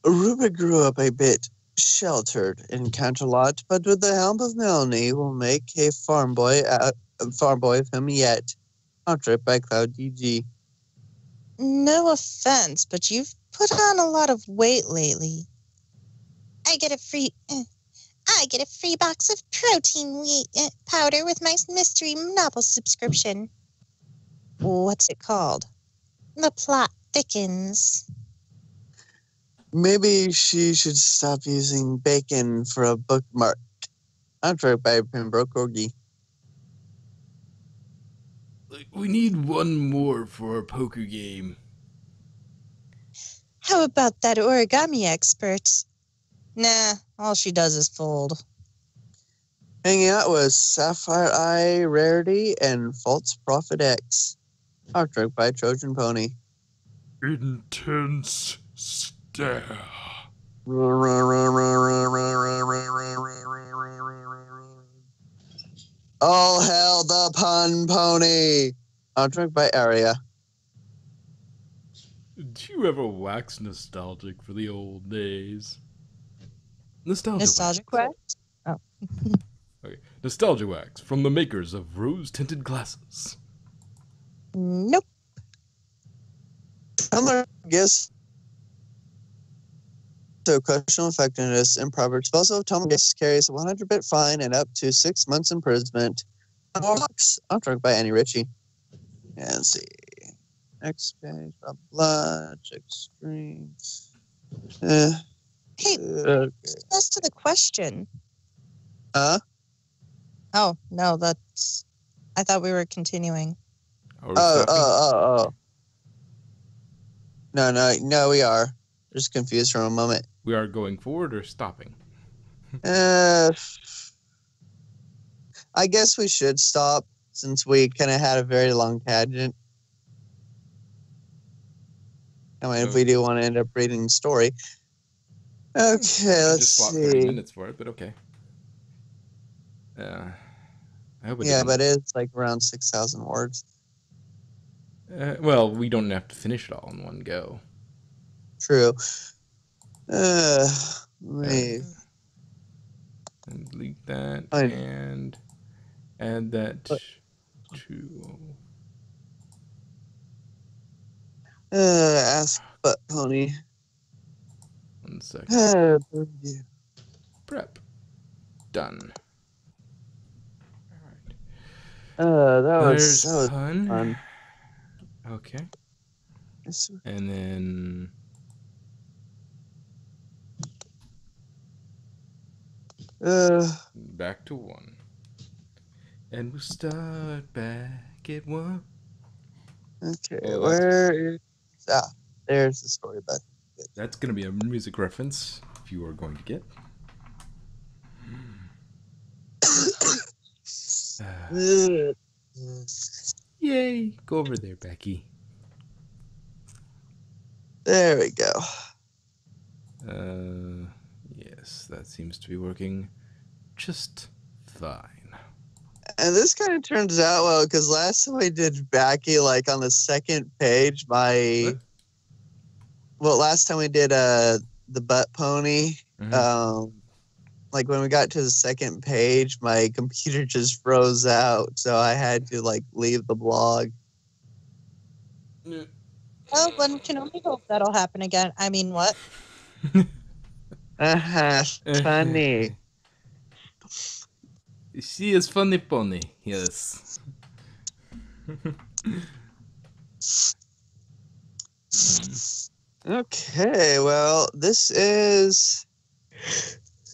Speaker 2: Rubik grew up a bit sheltered in Canterlot, but with the help of Melanie, will make a farm boy of him yet. Portrait by Cloud DG.
Speaker 3: No offense, but you've put on a lot of weight lately. I get a free box of protein wheat powder with my mystery novel subscription. What's it called? The plot thickens.
Speaker 2: Maybe she should stop using bacon for a bookmark. Portrait by Pembroke Corgi.
Speaker 1: We need one more for our poker game.
Speaker 3: How about that origami expert? Nah, all she does is fold.
Speaker 2: Hanging out with Sapphire Eye Rarity and False Prophet X. Artwork by Trojan Pony.
Speaker 4: Intense stare.
Speaker 2: All hail the pun pony. Artwork by Aria.
Speaker 1: Do you ever wax nostalgic for the old days?
Speaker 3: Nostalgia Quest? Oh.
Speaker 1: Okay. Nostalgia Wax from the makers of rose-tinted glasses.
Speaker 3: Nope.
Speaker 2: I'm gonna guess so questionable effectiveness in Proverbs. Also, Tom Guess carries a 100-bit fine and up to 6 months imprisonment. Artwork by Annie Ritchie. And see. Next page, blah, blah, check screen.
Speaker 3: Hey,
Speaker 2: Okay.
Speaker 3: as to the question.
Speaker 2: Huh?
Speaker 3: Oh, no, that's... I thought we were continuing.
Speaker 1: Are we stopping?
Speaker 2: Oh. No, we are. Just confused for a moment.
Speaker 1: We are going forward or stopping?
Speaker 2: I guess we should stop since we kind of had a very long tangent. I mean, if we do want to end up reading the story. Okay, let's
Speaker 1: just swap 30
Speaker 2: see.
Speaker 1: minutes for it, but okay. I hope it
Speaker 2: Yeah,
Speaker 1: didn't.
Speaker 2: but it's like around 6,000 words.
Speaker 1: Well, we don't have to finish it all in one go.
Speaker 2: True. Wait.
Speaker 1: And delete that
Speaker 2: Fine.
Speaker 1: and add that to...
Speaker 2: Ask Butt Pony.
Speaker 1: 1 second.
Speaker 2: Yeah.
Speaker 1: Prep. Done. Alright.
Speaker 2: That
Speaker 1: There's
Speaker 2: was
Speaker 1: pun.
Speaker 2: fun.
Speaker 1: Okay.
Speaker 2: Yes.
Speaker 1: And then back to 1. And we'll start back at 1.
Speaker 2: Okay,
Speaker 1: Oh,
Speaker 2: where is... there's the story button.
Speaker 1: That's going to be a music reference if you are going to get. Yay. Go over there, Becky.
Speaker 2: There we go.
Speaker 1: Yes, that seems to be working just fine.
Speaker 2: And this kind of turns out well, because last time I did Backy, like on the second page,
Speaker 1: What?
Speaker 2: last time we did the butt pony,
Speaker 1: Mhm.
Speaker 2: like when we got to the second page, my computer just froze out, so I had to like leave the blog.
Speaker 3: Well, one can only hope that'll happen again. I mean, what?
Speaker 2: Funny.
Speaker 1: She is funny pony, yes.
Speaker 2: Okay, well, this is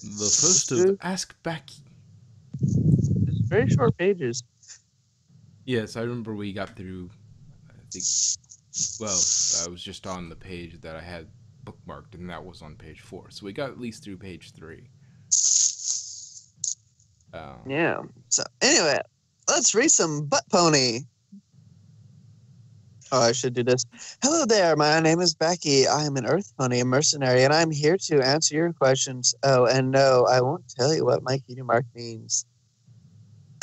Speaker 1: The first of Ask Becky.
Speaker 2: very short pages.
Speaker 1: Yes, I remember we got through, I think, well, I was just on the page that I had bookmarked, and that was on page 4. So we got at least through page 3.
Speaker 2: Yeah. So anyway, let's read some butt pony. Oh, I should do this. Hello there, my name is Becky. I am an Earth Pony, a mercenary, and I'm here to answer your questions. Oh, and no, I won't tell you what my cutie mark means.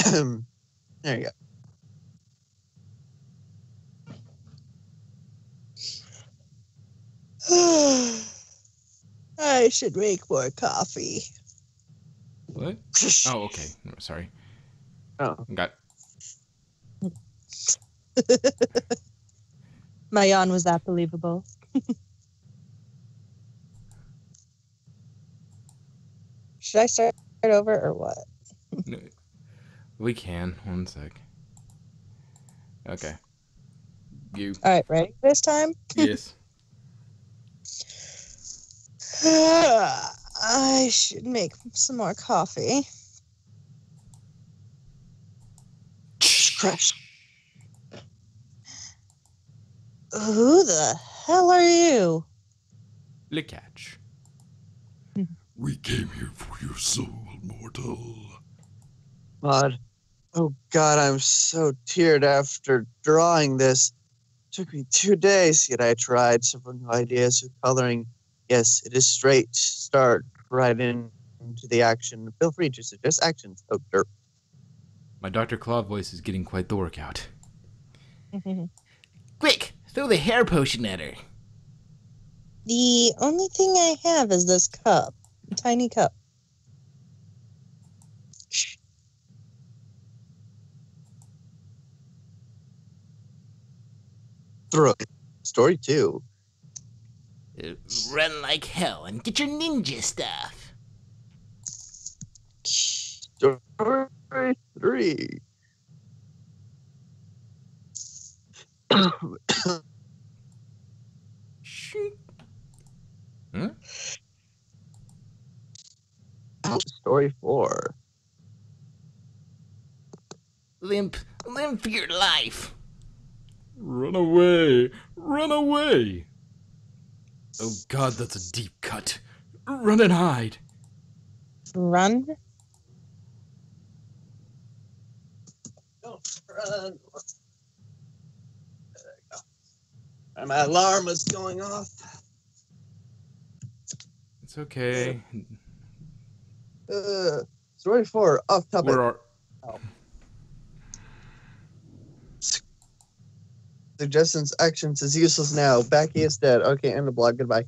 Speaker 2: There you go. I should make more coffee.
Speaker 1: What? Oh, okay. Sorry.
Speaker 2: Oh.
Speaker 1: Got.
Speaker 3: My yawn was that believable. Should I start over or what?
Speaker 1: No, we can. 1 sec. Okay. You.
Speaker 3: All right, ready this time?
Speaker 1: Yes.
Speaker 3: I should make some more coffee.
Speaker 2: Crash.
Speaker 3: Who the hell are you?
Speaker 1: Le catch.
Speaker 4: We came here for your soul, mortal.
Speaker 2: God. Oh, God, I'm so tired after drawing this. It took me 2 days, yet I tried several new ideas of coloring. Yes, it is straight. Start right into the action. Feel free to suggest actions. Oh, derp.
Speaker 1: My Dr. Claw voice is getting quite the workout.
Speaker 5: Quick, throw the hair potion at her.
Speaker 3: The only thing I have is this cup. A tiny cup.
Speaker 2: Throw it. Story 2.
Speaker 5: Run like hell and get your ninja stuff.
Speaker 2: Story 3.
Speaker 1: Huh?
Speaker 2: Story 4.
Speaker 5: Limp for your life.
Speaker 1: Run away! Run away! Oh God, that's a deep cut. Run and hide.
Speaker 3: Run?
Speaker 2: Don't run. There you go. And my alarm was going off.
Speaker 1: It's okay.
Speaker 2: Story 4. Off topic.
Speaker 1: Where are?
Speaker 2: Suggestions, actions is useless now. Becky is dead. Okay, end the blog. Goodbye.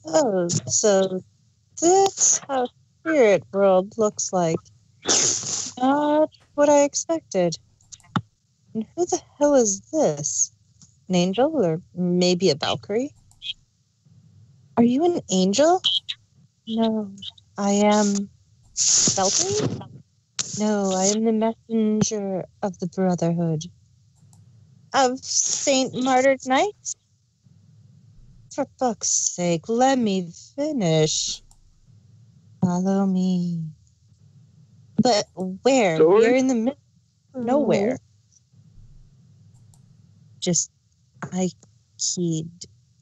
Speaker 3: Oh, so that's how Spirit World looks like. Not what I expected. And who the hell is this? An angel, or maybe a Valkyrie? Are you an angel? No, I am Valkyrie? No, I am the messenger of the Brotherhood. Of Saint Martyred Knights? For fuck's sake, let me finish. Follow me. But where?
Speaker 2: Story?
Speaker 3: We're in the middle of nowhere. I keyed.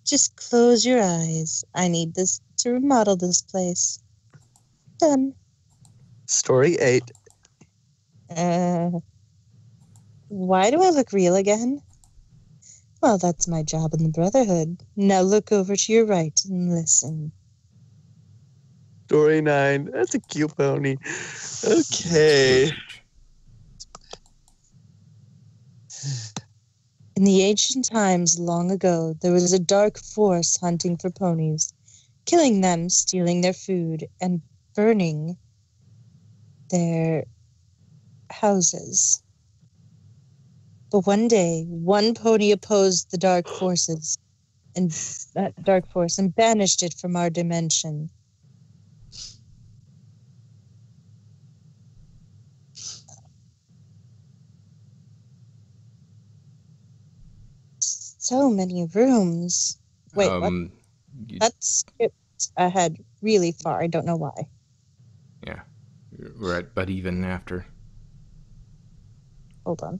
Speaker 3: Just close your eyes. I need this to remodel this place. Done.
Speaker 2: Story 8.
Speaker 3: Why do I look real again? Well, that's my job in the Brotherhood. Now look over to your right and listen.
Speaker 2: Story 9. That's a cute pony. Okay.
Speaker 3: In the ancient times, long ago, there was a dark force hunting for ponies, killing them, stealing their food, and burning their houses. But one day, one pony opposed the dark forces and banished it from our dimension. So many rooms. Wait, what? That's skipped ahead really far. I don't know why.
Speaker 1: Yeah, right. But even after.
Speaker 3: Hold on.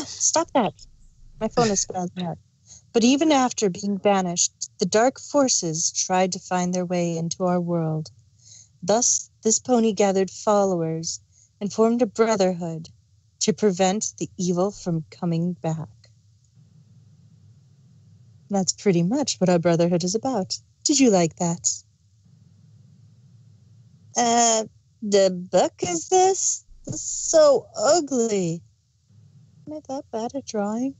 Speaker 3: Stop that. My phone is spazzing out. But even after being banished, the dark forces tried to find their way into our world. Thus, this pony gathered followers and formed a brotherhood to prevent the evil from coming back. That's pretty much what our brotherhood is about. Did you like that? The book is this? This is so ugly. Am I that bad at drawing?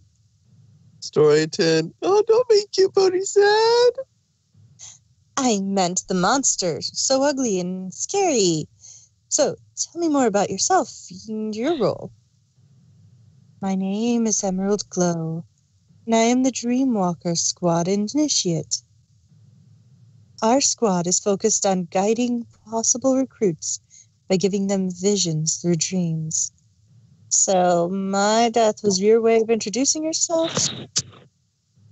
Speaker 2: Story 10. Oh, don't make cute pony sad.
Speaker 3: I meant the monster. So ugly and scary. So, tell me more about yourself and your role. My name is Emerald Glow, and I am the Dreamwalker Squad Initiate. Our squad is focused on guiding possible recruits by giving them visions through dreams. So, my death was your way of introducing yourself?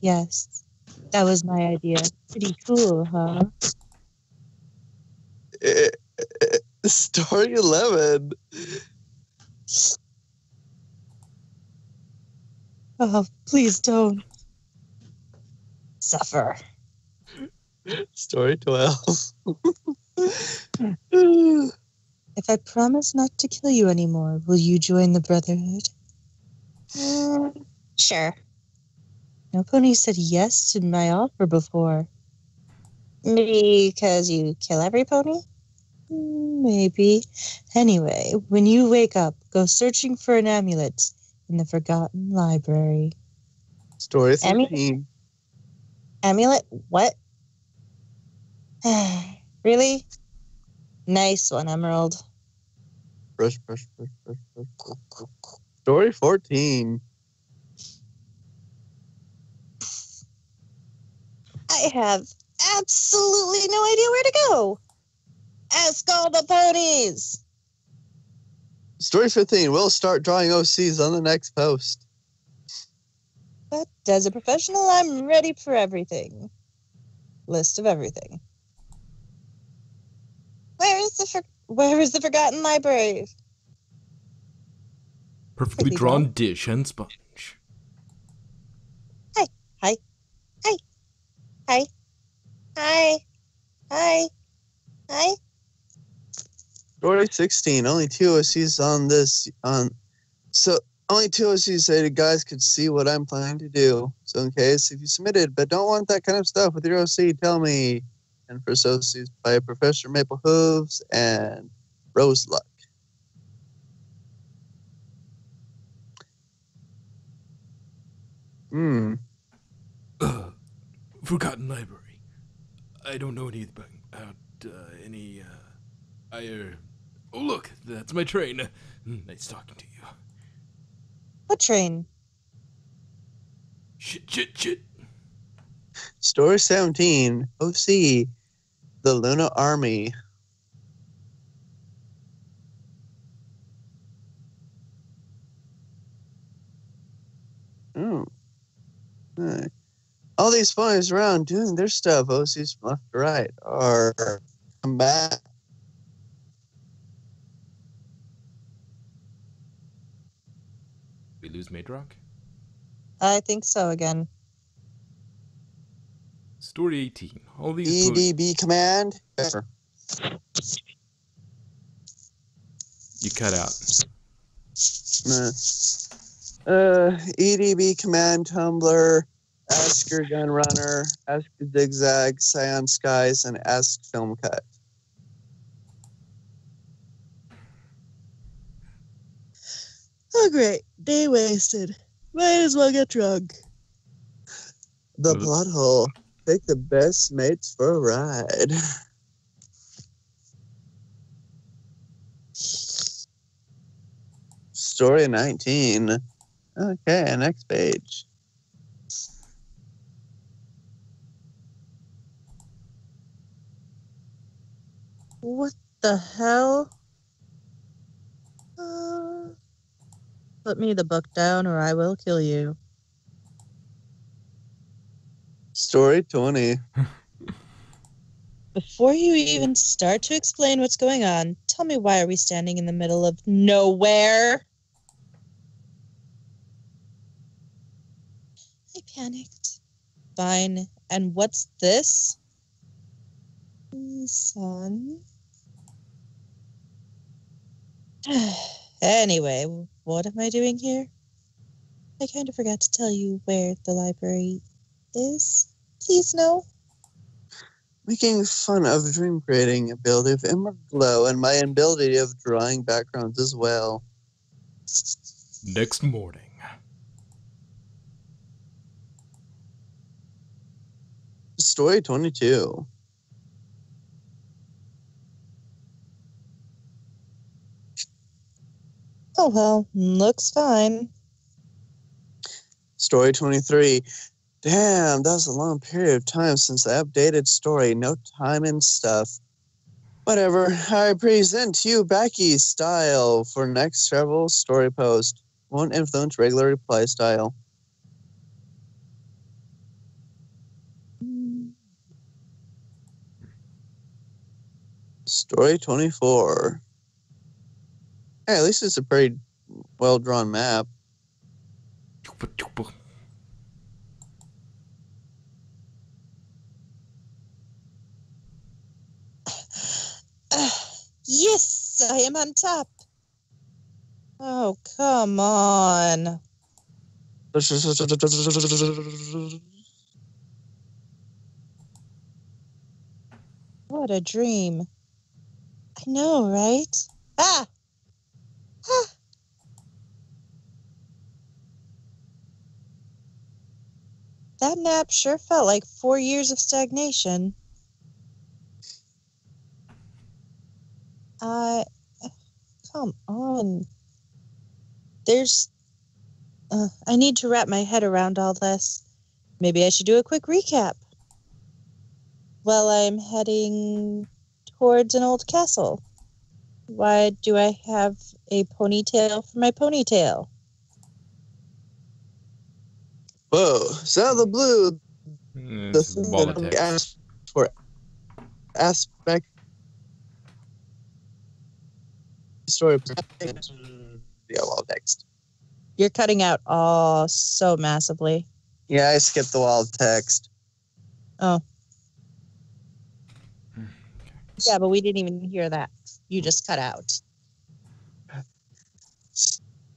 Speaker 3: Yes, that was my idea. Pretty cool, huh?
Speaker 2: Story 11.
Speaker 3: Oh, please don't. Suffer.
Speaker 2: Story 12.
Speaker 3: If I promise not to kill you anymore, will you join the Brotherhood? Sure. No pony said yes to my offer before. Because you kill every pony? Maybe. Anyway, when you wake up, go searching for an amulet in the Forgotten Library.
Speaker 2: Story 13.
Speaker 3: Amulet? What? Really? Nice one, Emerald.
Speaker 2: Brush. Story 14.
Speaker 3: I have absolutely no idea where to go. Ask all the ponies.
Speaker 2: Story 15. We'll start drawing OCs on the next post.
Speaker 3: But as a professional, I'm ready for everything. List of everything. Where is the Forgotten Library?
Speaker 1: Perfectly drawn dish and sponge.
Speaker 3: Hi.
Speaker 2: Story 16. Only 2 OCs on this. So only 2 OCs so the guys could see what I'm planning to do. So in case if you submitted but don't want that kind of stuff with your OC, tell me. And for OCs by Professor Maple Hooves and Rose Luck.
Speaker 1: Forgotten Library. I don't know anything about any. Oh, look, that's my train. Nice talking to you.
Speaker 3: What train?
Speaker 1: Shit.
Speaker 2: Story 17, OC, the Luna Army. Oh. Right. All these ponies around doing their stuff, OC's from left to right, or come back.
Speaker 1: We lose Maidrock?
Speaker 3: I think so again.
Speaker 1: Story 18. All these ponies.
Speaker 2: EDB command.
Speaker 1: You cut out.
Speaker 2: EDB command Tumblr, Ask Your Gun Runner, Ask Your Zigzag, Scion Skies, and Ask Film Cut. Oh, great. Day wasted. Might as well get drunk. The plot hole. Take the best mates for a ride. Story 19. Okay, next page.
Speaker 3: What the hell? Put me the book down or I will kill you.
Speaker 2: Story 20.
Speaker 3: Before you even start to explain what's going on, tell me, why are we standing in the middle of nowhere? I panicked. Fine. And what's this? Son? Anyway, what am I doing here? I kind of forgot to tell you where the library is. Please, no.
Speaker 2: Making fun of dream creating ability of Emerald Glow and my ability of drawing backgrounds as well.
Speaker 1: Next morning.
Speaker 2: Story 22.
Speaker 3: Oh, well, looks fine.
Speaker 2: Story 23. Damn, that was a long period of time since I updated story. No time and stuff. Whatever. I present you Becky's style for next several story post. Won't influence regular reply style. Story 24. Hey, at least it's a pretty well-drawn map.
Speaker 3: Yes, I am on top. Oh, come on. What a dream. I know, right? Ah! Ah! That nap sure felt like 4 years of stagnation. Come on. I need to wrap my head around all this. Maybe I should do a quick recap. Well, I'm heading towards an old castle. Why do I have a ponytail for my ponytail?
Speaker 2: Whoa, so out of the blue, the
Speaker 1: It's
Speaker 2: thing
Speaker 1: wall
Speaker 2: that
Speaker 1: of
Speaker 2: we
Speaker 1: text.
Speaker 2: asked for aspect story. Yeah, wall text.
Speaker 3: You're cutting out so massively.
Speaker 2: Yeah, I skipped the wall text.
Speaker 3: Oh. Yeah, but we didn't even hear that. You just cut out.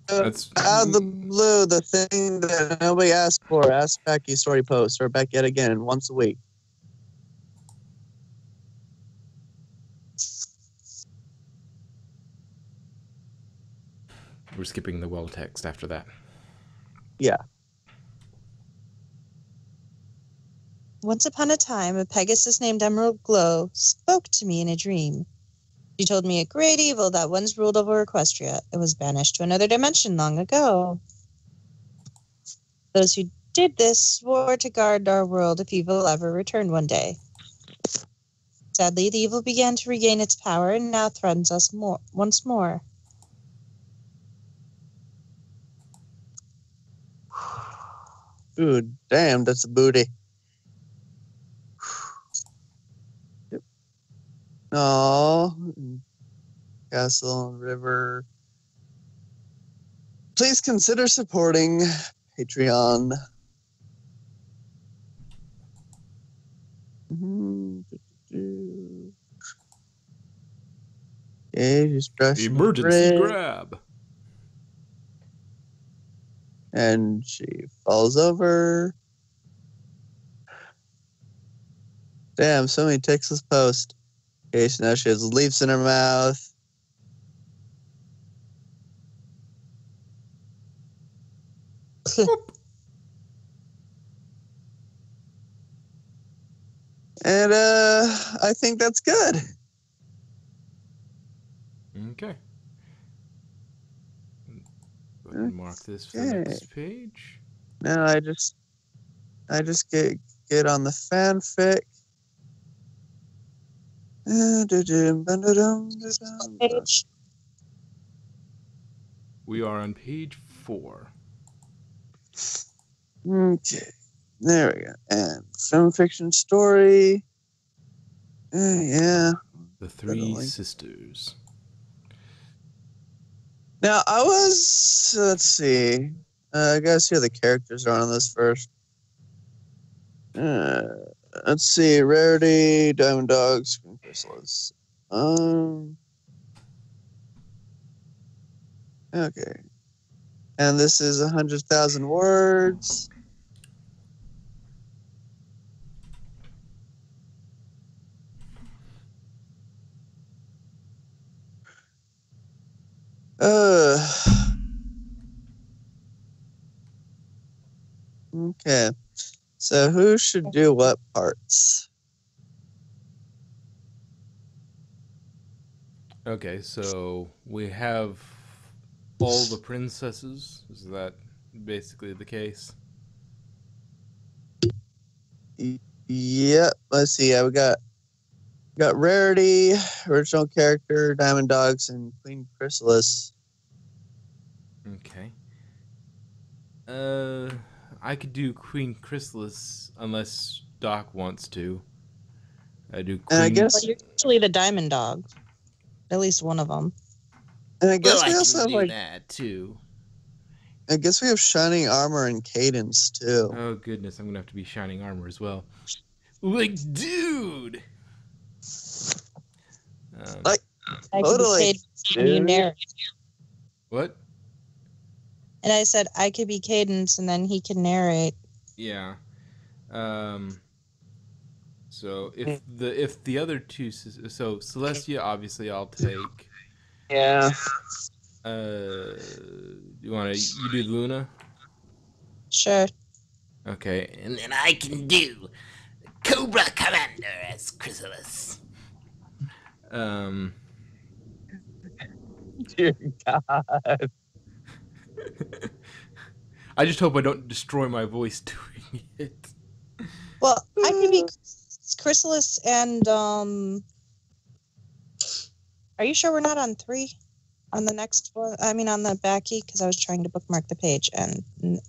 Speaker 1: That's
Speaker 2: Out of the blue, the thing that nobody asked for, ask Becky story post or back yet again once a week.
Speaker 1: we're skipping the wall text after that.
Speaker 2: Yeah.
Speaker 3: Once upon a time, a Pegasus named Emerald Glow spoke to me in a dream. She told me a great evil that once ruled over Equestria. It was banished to another dimension long ago. Those who did this swore to guard our world if evil ever returned one day. Sadly, the evil began to regain its power and now threatens us once more.
Speaker 2: Ooh, damn, that's a booty. Oh, Castle and River. Please consider supporting Patreon. Okay, she's brushing the
Speaker 1: Emergency
Speaker 2: bridge,
Speaker 1: grab.
Speaker 2: and she falls over. Damn, so many Texas Post. Okay, so now she has leaves in her mouth. And I think that's good.
Speaker 1: Okay. Go ahead and mark this for the next page.
Speaker 2: Now I just get on the fanfic.
Speaker 3: Page.
Speaker 1: We are on page 4.
Speaker 2: Okay, there we go. And film fiction story. Yeah.
Speaker 1: The Three
Speaker 2: Definitely.
Speaker 1: Sisters.
Speaker 2: Now let's see. I gotta see who the characters are on this first. Let's see. Rarity, Diamond Dogs, Green Chrysalis. Okay. And this is 100,000 words. Okay. So who should do what parts?
Speaker 1: Okay, so we have all the princesses. Is that basically the case?
Speaker 2: Yep. Let's see. Yeah, we got Rarity, original character, Diamond Dogs, and Queen Chrysalis.
Speaker 1: Okay. I could do Queen Chrysalis unless Doc wants to. I do Queen.
Speaker 2: And I guess
Speaker 3: Well, you're usually the diamond dog. At least one of them.
Speaker 2: And I
Speaker 5: Well,
Speaker 2: guess
Speaker 5: I
Speaker 2: we also
Speaker 5: can
Speaker 2: have
Speaker 5: do
Speaker 2: like
Speaker 5: that too.
Speaker 2: I guess we have Shining Armor and Cadence too.
Speaker 1: Oh goodness, I'm gonna have to be Shining Armor as well. Like, dude.
Speaker 2: Like,
Speaker 3: I could be
Speaker 2: totally.
Speaker 3: Cadence and you
Speaker 2: dude.
Speaker 3: narrate.
Speaker 1: What?
Speaker 3: And I said I could be Cadence and then he can narrate.
Speaker 1: Yeah. So if the other two, so Celestia, obviously I'll take.
Speaker 2: Yeah.
Speaker 1: You do Luna?
Speaker 3: Sure.
Speaker 1: Okay.
Speaker 5: And then I can do Cobra Commander as Chrysalis.
Speaker 2: Dear God.
Speaker 1: I just hope I don't destroy my voice doing it.
Speaker 3: Well, I could be Chrysalis and are you sure we're not on 3? On the next one? I mean on the backy, because I was trying to bookmark the page and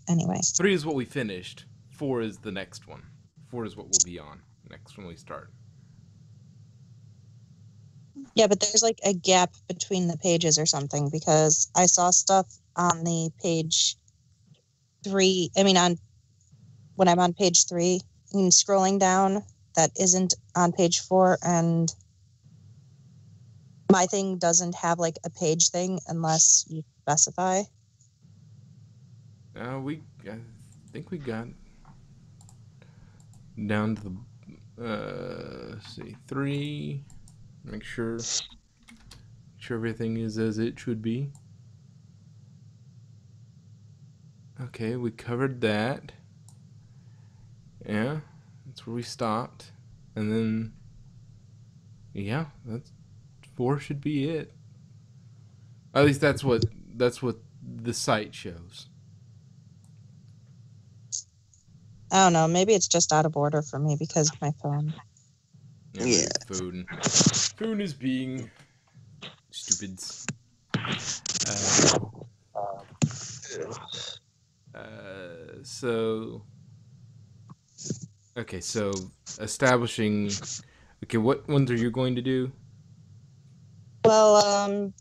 Speaker 3: anyway.
Speaker 1: 3 is what we finished. 4 is the next one. 4 is what we'll be on next when we start.
Speaker 3: Yeah, but there's like a gap between the pages or something because I saw stuff on the page 3. I mean, when I'm on page 3 and scrolling down, that isn't on page 4, and my thing doesn't have like a page thing unless you specify.
Speaker 1: I think we got down to the let's see, 3. Make sure everything is as it should be. Okay, we covered that. Yeah, that's where we stopped. And then yeah, that's 4 should be it. At least that's what the site shows.
Speaker 3: I don't know. Maybe it's just out of order for me because of my phone.
Speaker 1: Yeah, maybe phone. Phone is being stupid. So okay, so establishing. Okay, what ones are you going to do?
Speaker 3: Well,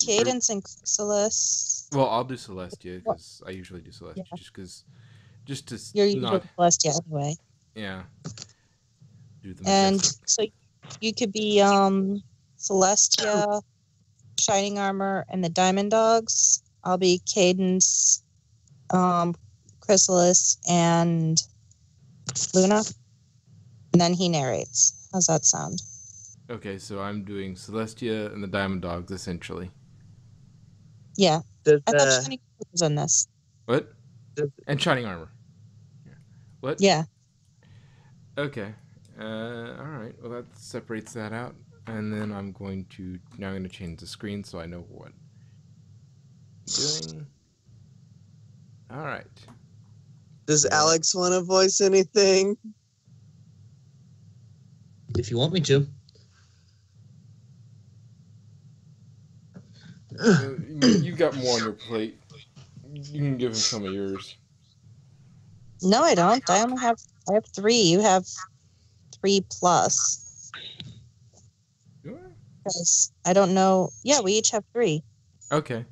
Speaker 3: Cadence and Chrysalis.
Speaker 1: Well, I'll do Celestia
Speaker 3: What?
Speaker 1: because I usually do Celestia,
Speaker 3: Yeah.
Speaker 1: just to
Speaker 3: You're usually
Speaker 1: not,
Speaker 3: Celestia anyway.
Speaker 1: yeah, do the
Speaker 3: And
Speaker 1: majestic.
Speaker 3: so you could be Celestia, Shining Armor, and the Diamond Dogs. I'll be Cadence, Chrysalis, and Luna. And then he narrates. How's that sound?
Speaker 1: Okay, so I'm doing Celestia and the Diamond Dogs essentially.
Speaker 3: Yeah.
Speaker 2: Does,
Speaker 3: I thought Shining Armor was on this.
Speaker 1: What?
Speaker 2: does-
Speaker 1: And Shining Armor. Yeah. What?
Speaker 3: Yeah.
Speaker 1: Okay. All right. Well, that separates that out, and then I'm going to change the screen so I know what I'm doing. All right.
Speaker 2: does
Speaker 1: Yeah.
Speaker 2: Alex want to voice anything?
Speaker 6: If you want me to.
Speaker 1: You got more on your plate. You can give him some of yours.
Speaker 3: No, I don't. I have 3. You have 3 plus. Because I don't know. Yeah, we each have 3.
Speaker 1: Okay.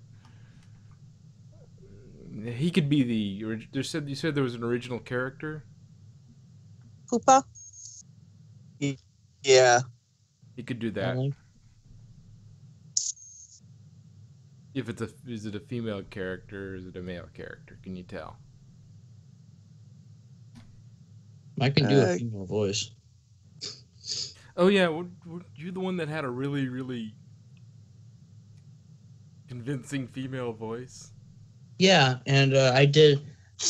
Speaker 1: He could be the. You said there was an original character.
Speaker 3: Poopa?
Speaker 2: Yeah.
Speaker 1: He could do that.
Speaker 6: Really?
Speaker 1: If it's is it a female character or is it a male character? Can you tell?
Speaker 6: I can do a
Speaker 2: Uh,
Speaker 6: female voice.
Speaker 1: Oh yeah, you're the one that had a really, really convincing female voice.
Speaker 6: Yeah, and I did.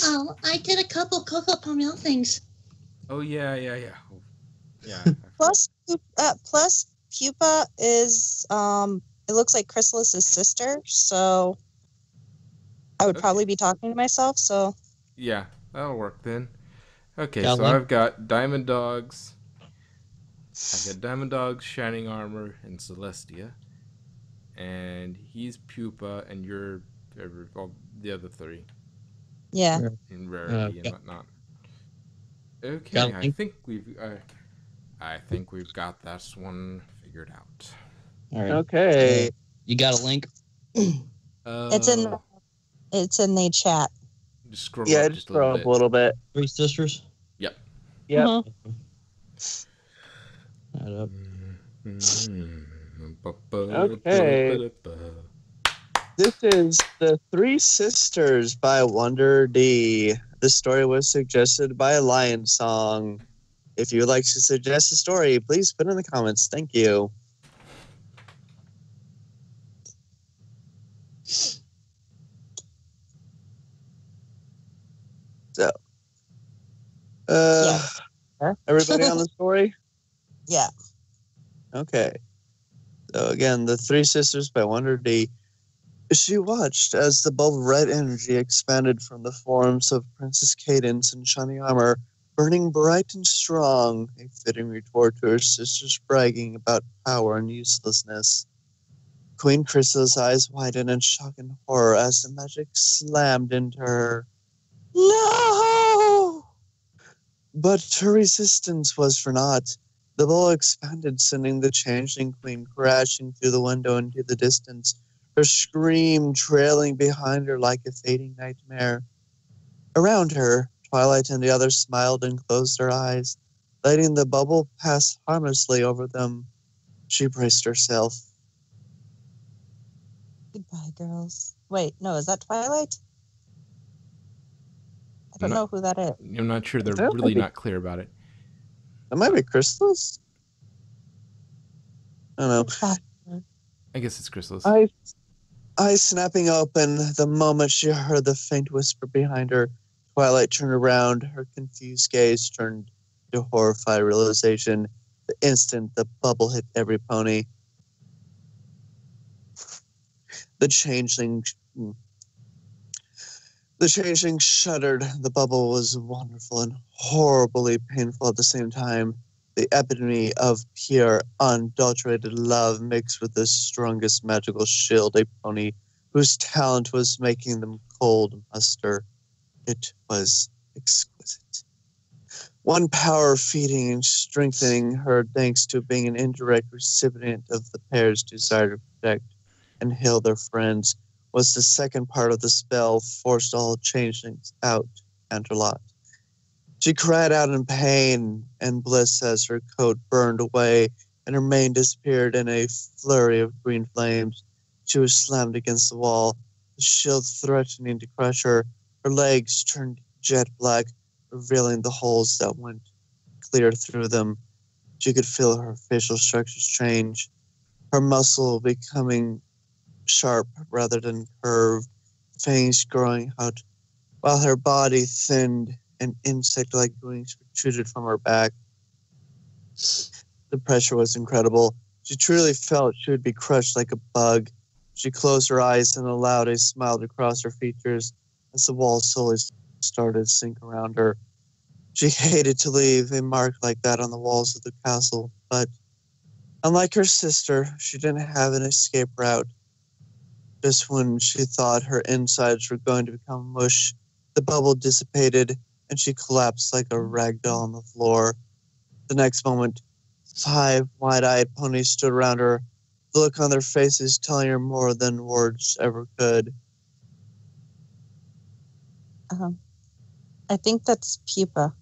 Speaker 6: Oh, I did a couple Coco Pomel things.
Speaker 1: Oh yeah.
Speaker 3: Plus Pupa is it looks like Chrysalis's sister, so I would
Speaker 1: Okay.
Speaker 3: probably be talking to myself, so
Speaker 1: Yeah, that'll work then. Okay,
Speaker 6: Got
Speaker 1: so
Speaker 6: one?
Speaker 1: I've got Diamond Dogs. I've got Diamond Dogs, Shining Armor, and Celestia. And he's Pupa, and you're all the other 3
Speaker 3: yeah.
Speaker 1: in rarity and
Speaker 6: yeah.
Speaker 1: whatnot. Okay,
Speaker 6: Got
Speaker 1: I
Speaker 6: one?
Speaker 1: think we've got this one figured out.
Speaker 6: All right.
Speaker 2: Okay.
Speaker 6: You got a link?
Speaker 3: It's in the chat.
Speaker 1: Just scroll
Speaker 2: Yeah,
Speaker 1: up
Speaker 2: just
Speaker 1: just a little
Speaker 2: throw up
Speaker 1: bit.
Speaker 2: a little bit.
Speaker 6: 3 sisters?
Speaker 1: Yep.
Speaker 2: Yep.
Speaker 3: Mhm.
Speaker 6: Add up.
Speaker 2: Okay. This is The 3 Sisters by Wonder D. This story was suggested by Lion Song. If you would like to suggest a story, please put it in the comments. Thank you. So,
Speaker 3: Yeah.
Speaker 2: everybody on the story?
Speaker 3: Yeah.
Speaker 2: Okay. So again, The 3 Sisters by Wonder D. She watched as the bulb of red energy expanded from the forms of Princess Cadence and Shining Armor, burning bright and strong, a fitting retort to her sister's bragging about power and uselessness. Queen Chrysalis' eyes widened in shock and horror as the magic slammed into her. No! But her resistance was for naught. The bowl expanded, sending the changeling queen crashing through the window into the distance, her scream trailing behind her like a fading nightmare. Around her, Twilight and the others smiled and closed their eyes, letting the bubble pass harmlessly over them. She braced herself.
Speaker 3: Goodbye, girls. Wait, no, is that Twilight? I don't
Speaker 1: No.
Speaker 3: know who that is.
Speaker 1: I'm not sure. They're
Speaker 2: That
Speaker 1: really
Speaker 2: might be-
Speaker 1: not clear about it.
Speaker 2: That might be Chrysalis? I don't know.
Speaker 3: Goodbye.
Speaker 1: I guess it's Chrysalis.
Speaker 2: Eyes snapping open the moment she heard the faint whisper behind her. Twilight turned around, her confused gaze turned to horrified realization. The instant the bubble hit every pony. The changeling The changeling shuddered. The bubble was wonderful and horribly painful at the same time. The epitome of pure, unadulterated love mixed with the strongest magical shield a pony whose talent was making them cold muster. It was exquisite. One power feeding and strengthening her thanks to being an indirect recipient of the pair's desire to protect and heal their friends was the second part of the spell forced all changelings out and her lot. She cried out in pain and bliss as her coat burned away and her mane disappeared in a flurry of green flames. She was slammed against the wall, the shield threatening to crush her. Her legs turned jet black, revealing the holes that went clear through them. She could feel her facial structures change, her muscle becoming sharp rather than curved, fangs growing out, while her body thinned and insect-like wings protruded from her back. The pressure was incredible. She truly felt she would be crushed like a bug. She closed her eyes and allowed a smile to cross her features as the walls slowly started to sink around her. She hated to leave a mark like that on the walls of the castle, but unlike her sister, she didn't have an escape route. Just when she thought her insides were going to become mush, the bubble dissipated and she collapsed like a rag doll on the floor. The next moment, 5 wide-eyed ponies stood around her, the look on their faces telling her more than words ever could.
Speaker 3: I think that's pupa.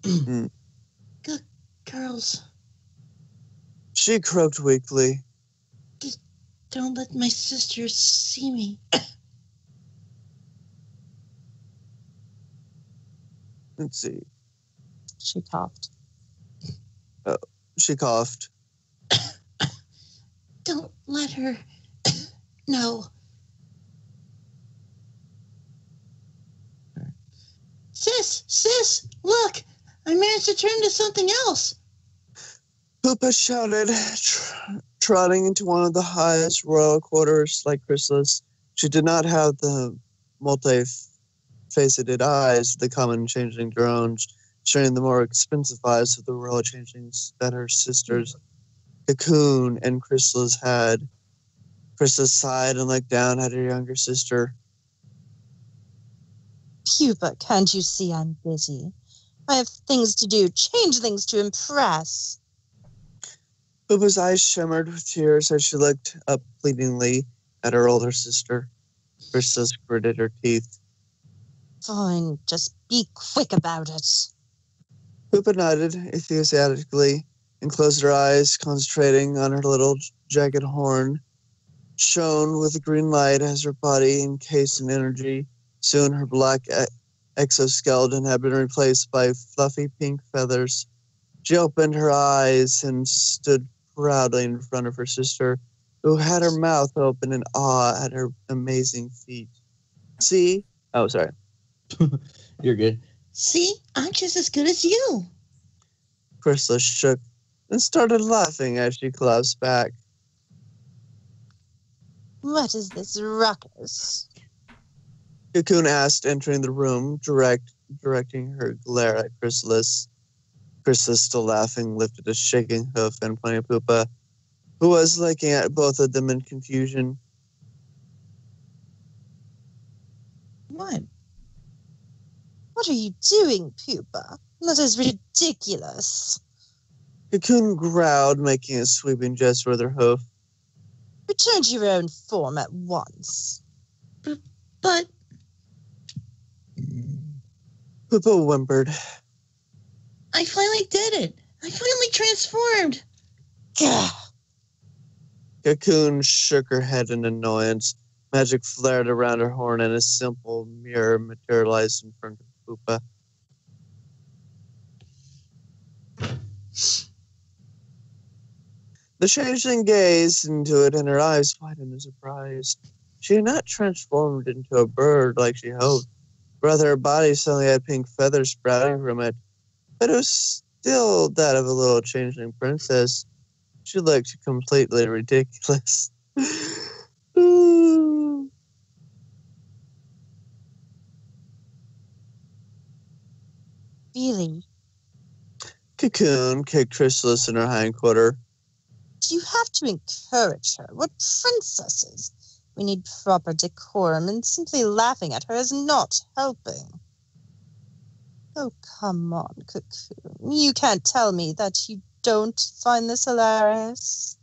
Speaker 6: Good girls.
Speaker 2: She croaked weakly.
Speaker 6: Don't let my sister see me.
Speaker 2: Let's see.
Speaker 3: She coughed.
Speaker 2: She coughed.
Speaker 6: Don't let her know. Sis, look! I managed to turn into something else.
Speaker 2: Pupa shouted, trotting into one of the highest royal quarters like Chrysalis. She did not have the multi-faceted eyes the common changeling drones, showing the more expensive eyes of the royal changelings that her sisters, Cocoon and Chrysalis, had. Chrysalis sighed and looked down at her younger sister.
Speaker 3: Pupa, can't you see I'm busy? I have things to do, changelings to impress.
Speaker 2: Pupa's eyes shimmered with tears as she looked up pleadingly at her older sister. Chrysalis gritted her teeth.
Speaker 3: Fine, just be quick about it.
Speaker 2: Pupa nodded enthusiastically and closed her eyes, concentrating on her little jagged horn. Shone with a green light as her body encased in energy. Soon her black exoskeleton had been replaced by fluffy pink feathers. She opened her eyes and stood proudly in front of her sister, who had her mouth open in awe at her amazing feat. See? Oh, sorry.
Speaker 6: You're good. See, I'm just as good as you.
Speaker 2: Chrysalis shook and started laughing as she collapsed back.
Speaker 3: What is this ruckus?
Speaker 2: Cocoon asked, entering the room, directing her glare at Chrysalis. Chrysalis, still laughing, lifted a shaking hoof and pointed at Pupa, who was looking at both of them in confusion.
Speaker 3: What? What are you doing, Pupa? That is ridiculous.
Speaker 2: Cocoon growled, making a sweeping gesture with her hoof.
Speaker 3: Return to your own form at once.
Speaker 6: But
Speaker 2: Pupa whimpered.
Speaker 6: I finally did it. I finally transformed.
Speaker 3: Gah!
Speaker 2: Cocoon shook her head in annoyance. Magic flared around her horn and a simple mirror materialized in front of Pupa. The changeling gazed into it and her eyes widened in surprise. She had not transformed into a bird like she hoped. Rather, her body suddenly had pink feathers sprouting from it. But it was still that of a little changeling princess. She looked completely ridiculous.
Speaker 3: Really?
Speaker 2: Cocoon kicked Chrysalis in her hindquarter.
Speaker 3: You have to encourage her. What princesses? We need proper decorum, and simply laughing at her is not helping. Oh, come on, Cocoon. You can't tell me that you don't find this hilarious.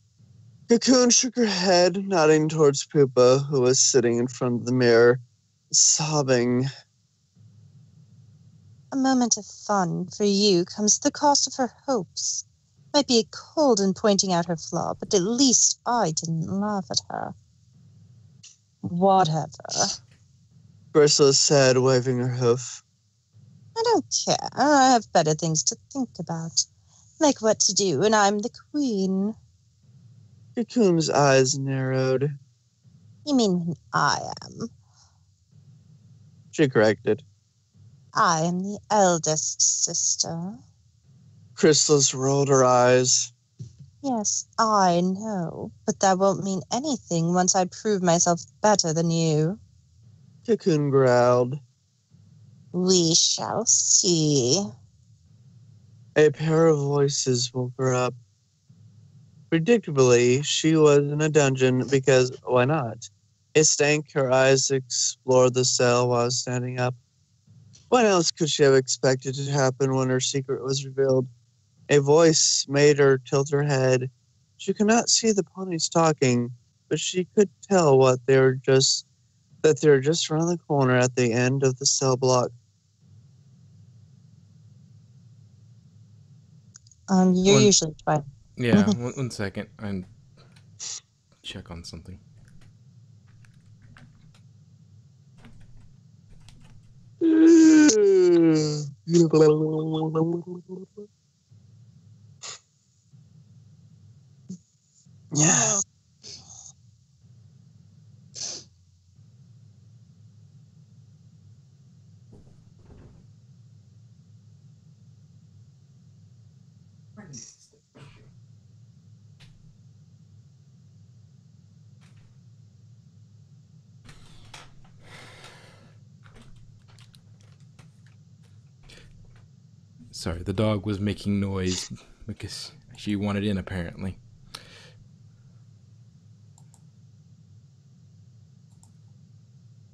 Speaker 2: Cocoon shook her head, nodding towards Pupa, who was sitting in front of the mirror, sobbing.
Speaker 3: A moment of fun for you comes at the cost of her hopes. Might be cold in pointing out her flaw, but at least I didn't laugh at her. Whatever.
Speaker 2: Chrysalis said, waving her hoof.
Speaker 3: I don't care. I have better things to think about. Like what to do when I'm the queen.
Speaker 2: Cocoon's eyes narrowed.
Speaker 3: You mean when I am?
Speaker 2: She corrected.
Speaker 3: I am the eldest sister.
Speaker 2: Chrysalis rolled her eyes.
Speaker 3: Yes, I know, but that won't mean anything once I prove myself better than you.
Speaker 2: Cocoon growled.
Speaker 3: We shall see.
Speaker 2: A pair of voices woke her up. Predictably, she was in a dungeon because why not? It stank her eyes explored the cell while standing up. What else could she have expected to happen when her secret was revealed? A voice made her tilt her head. She could not see the ponies talking, but she could tell that they were just around the corner at the end of the cell block.
Speaker 3: You're
Speaker 1: One-
Speaker 3: usually fine.
Speaker 1: Yeah, one second. I'm check on something.
Speaker 2: Yeah.
Speaker 1: Sorry, the dog was making noise because she wanted in, apparently.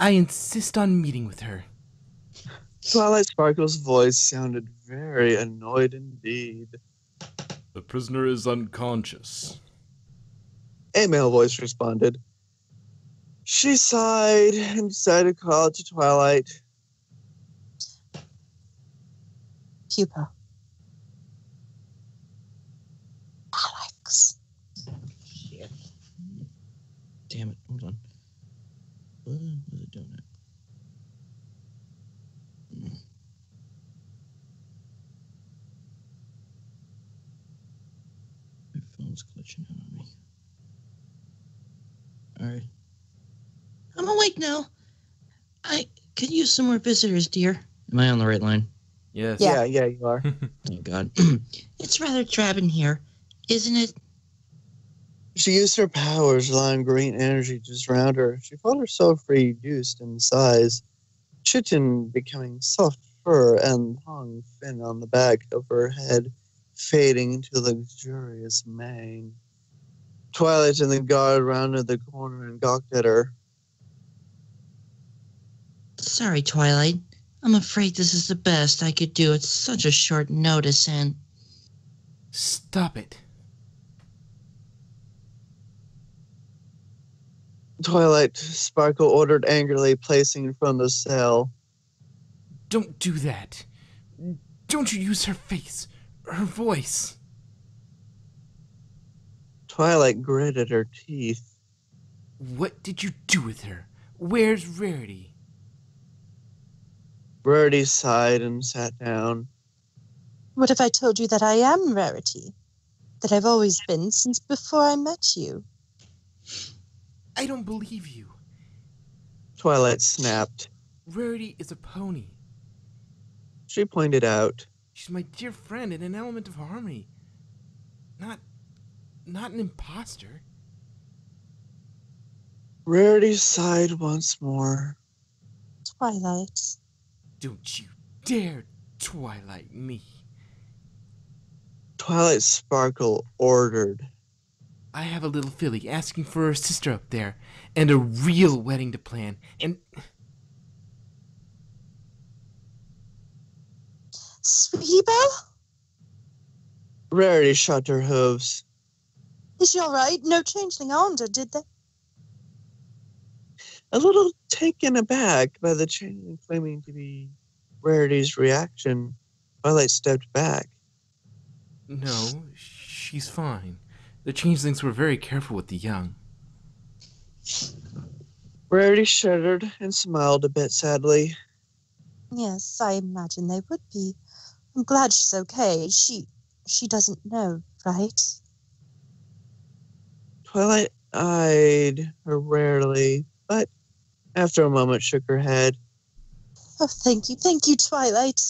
Speaker 1: I insist on meeting with her.
Speaker 2: Twilight Sparkle's voice sounded very annoyed indeed.
Speaker 1: The prisoner is unconscious.
Speaker 2: A male voice responded. She sighed and decided to call it to Twilight.
Speaker 3: Pupa. Alex.
Speaker 6: Shit. Damn it. Hold on. What was it doing? My phone's glitching out on me. Alright. I'm awake now. I could use some more visitors, dear. Am I on the right line?
Speaker 1: Yes.
Speaker 3: Yeah.
Speaker 2: Yeah, you are.
Speaker 6: Oh, God. It's rather drab in here, isn't it?
Speaker 2: She used her powers, allowing green energy to surround her. She felt herself reduced in size, chitin becoming soft fur and long fin on the back of her head, fading into luxurious mane. Twilight and the guard rounded the corner and gawked at her.
Speaker 6: Sorry, Twilight. I'm afraid this is the best I could do at such a short notice, and...
Speaker 1: Stop it.
Speaker 2: Twilight Sparkle ordered angrily, placing in front of the cell.
Speaker 1: Don't do that. Don't you use her face, her voice.
Speaker 2: Twilight gritted her teeth.
Speaker 1: What did you do with her? Where's Rarity?
Speaker 2: Rarity sighed and sat down.
Speaker 3: What if I told you that I am Rarity? That I've always been since before I met you?
Speaker 1: I don't believe you.
Speaker 2: Twilight snapped.
Speaker 1: Rarity is a pony.
Speaker 2: She pointed out.
Speaker 1: She's my dear friend and an element of harmony. Not an imposter.
Speaker 2: Rarity sighed once more.
Speaker 3: Twilight.
Speaker 1: Don't you dare Twilight me.
Speaker 2: Twilight Sparkle ordered.
Speaker 1: I have a little filly asking for her sister up there, and a real wedding to plan, and...
Speaker 3: Sweetie Belle?
Speaker 2: Rarity shot her hooves.
Speaker 3: Is she all right? No changeling owned her, did they?
Speaker 2: A little taken aback by the changeling claiming to be Rarity's reaction, Twilight stepped back.
Speaker 1: No, she's fine. The changelings were very careful with the young.
Speaker 2: Rarity shuddered and smiled a bit sadly.
Speaker 3: Yes, I imagine they would be. I'm glad she's okay. She doesn't know, right?
Speaker 2: Twilight eyed her rarely, but after a moment shook her head.
Speaker 3: Oh, thank you, Twilight.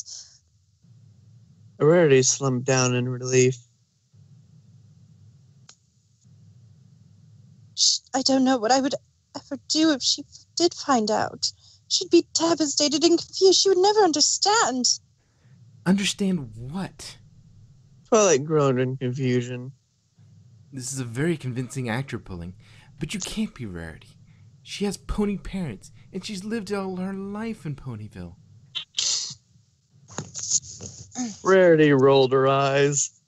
Speaker 2: Rarity slumped down in relief.
Speaker 3: I don't know what I would ever do if she did find out. She'd be devastated and confused. She would never understand.
Speaker 1: Understand what?
Speaker 2: Twilight groaned in confusion.
Speaker 1: This is a very convincing act you're pulling, but you can't be Rarity. She has pony parents, and she's lived all her life in Ponyville.
Speaker 2: Rarity rolled her eyes.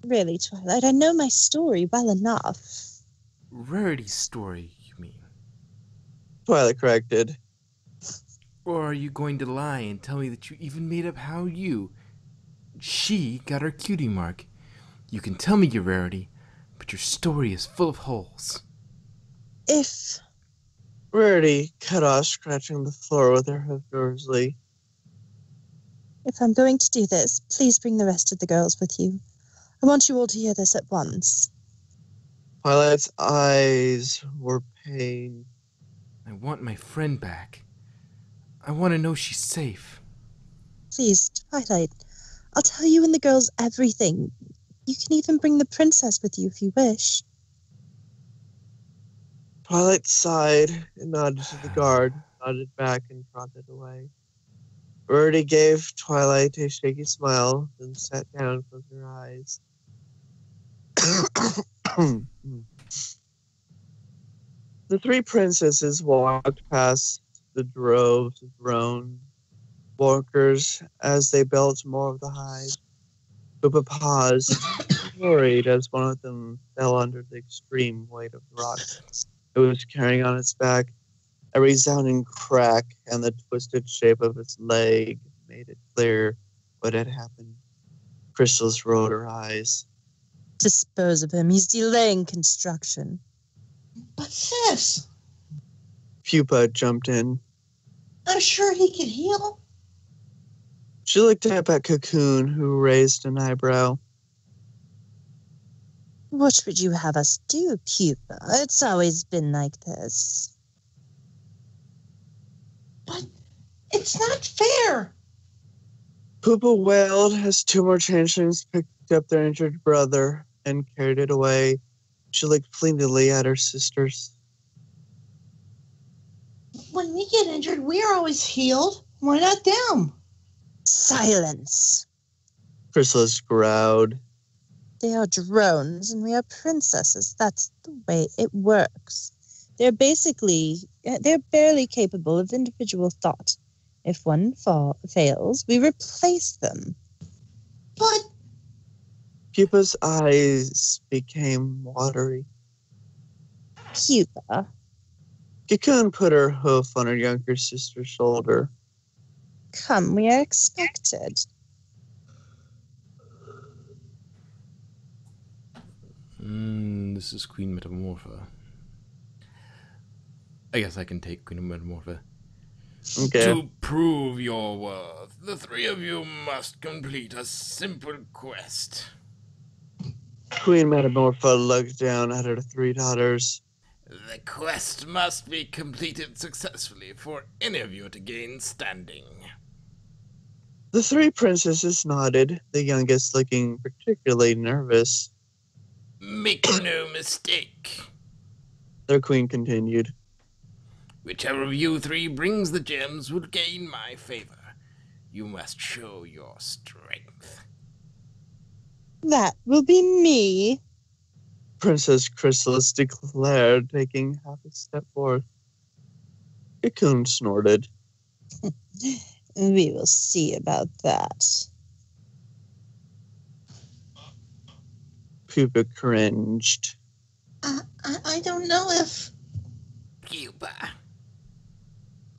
Speaker 3: Really, Twilight, I know my story well enough.
Speaker 1: Rarity's story, you mean?
Speaker 2: Twilight corrected.
Speaker 1: Or are you going to lie and tell me that you even made up how she got her cutie mark? You can tell me your Rarity, but your story is full of holes.
Speaker 3: If...
Speaker 2: Rarity cut off, scratching the floor with her hoof nervously.
Speaker 3: If I'm going to do this, please bring the rest of the girls with you. I want you all to hear this at once.
Speaker 2: Twilight's eyes were pained.
Speaker 1: I want my friend back. I want to know she's safe.
Speaker 3: Please, Twilight, I'll tell you and the girls everything. You can even bring the princess with you if you wish.
Speaker 2: Twilight sighed and nodded to the guard, nodded back and trotted away. Rarity gave Twilight a shaky smile, then sat down, closed her eyes. The three princesses walked past the droves of roan workers as they built more of the hive. Poopa paused, worried as one of them fell under the extreme weight of the rock it was carrying on its back. A resounding crack and the twisted shape of its leg made it clear what had happened. Crystals rolled her eyes.
Speaker 3: Dispose of him. He's delaying construction.
Speaker 6: But sis,
Speaker 2: Pupa jumped in.
Speaker 6: I'm sure he can heal.
Speaker 2: She looked up at Cocoon, who raised an eyebrow.
Speaker 3: What would you have us do, Pupa? It's always been like this.
Speaker 6: But it's not fair.
Speaker 2: Pupa wailed as two more changelings picked up their injured brother and carried it away. She looked pleadingly at her sisters.
Speaker 6: When we get injured, we're always healed. Why not them?
Speaker 3: Silence.
Speaker 2: Chrysalis growled.
Speaker 3: They are drones and we are princesses. That's the way it works. They're barely capable of individual thought. If one fails, we replace them.
Speaker 6: But
Speaker 2: Pupa's eyes became watery.
Speaker 3: Pupa,
Speaker 2: Cocoon put her hoof on her younger sister's shoulder.
Speaker 3: come, we are expected.
Speaker 1: This is Queen Metamorpha. I guess I can take Queen Metamorpha.
Speaker 2: Okay.
Speaker 5: To prove your worth, the three of you must complete a simple quest.
Speaker 2: Queen Metamorpha looked down at her three daughters.
Speaker 5: The quest must be completed successfully for any of you to gain standing.
Speaker 2: The three princesses nodded, the youngest looking particularly nervous.
Speaker 5: Make no mistake.
Speaker 2: Their queen continued.
Speaker 5: Whichever of you three brings the gems will gain my favor. You must show your strength.
Speaker 3: That will be me.
Speaker 2: Princess Chrysalis declared, taking half a step forth. Cocoon snorted.
Speaker 3: We will see about that.
Speaker 2: Pupa cringed.
Speaker 6: I don't know if...
Speaker 5: Pupa.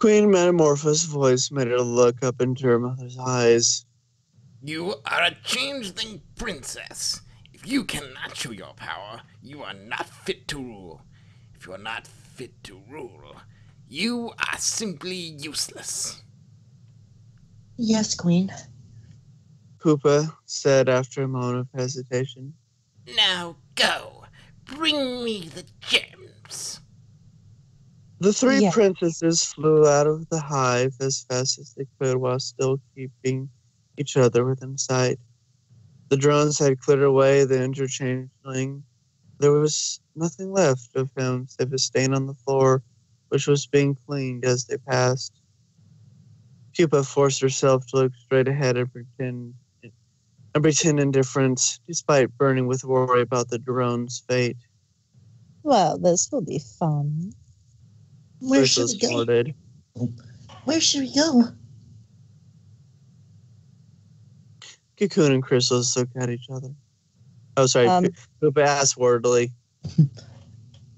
Speaker 2: Queen Metamorpho's voice made her look up into her mother's eyes.
Speaker 5: You are a changeling princess. If you cannot show your power, you are not fit to rule. If you are not fit to rule, you are simply useless.
Speaker 6: Yes, Queen.
Speaker 2: Pupa said after a moment of hesitation.
Speaker 5: Now go. Bring me the gems.
Speaker 2: The three
Speaker 3: Yeah.
Speaker 2: princesses flew out of the hive as fast as they could while still keeping each other within sight. The drones had cleared away the injured changeling. There was nothing left of him save a stain on the floor, which was being cleaned as they passed. Pupa forced herself to look straight ahead and pretend indifference, despite burning with worry about the drone's fate.
Speaker 3: Well, this will be fun.
Speaker 6: Where should
Speaker 2: Chrysalis
Speaker 6: we go?
Speaker 2: snorted.
Speaker 6: Where should we go?
Speaker 2: Cocoon and Chrysalis looked at each other. Oh, sorry. Pupa asked wordily.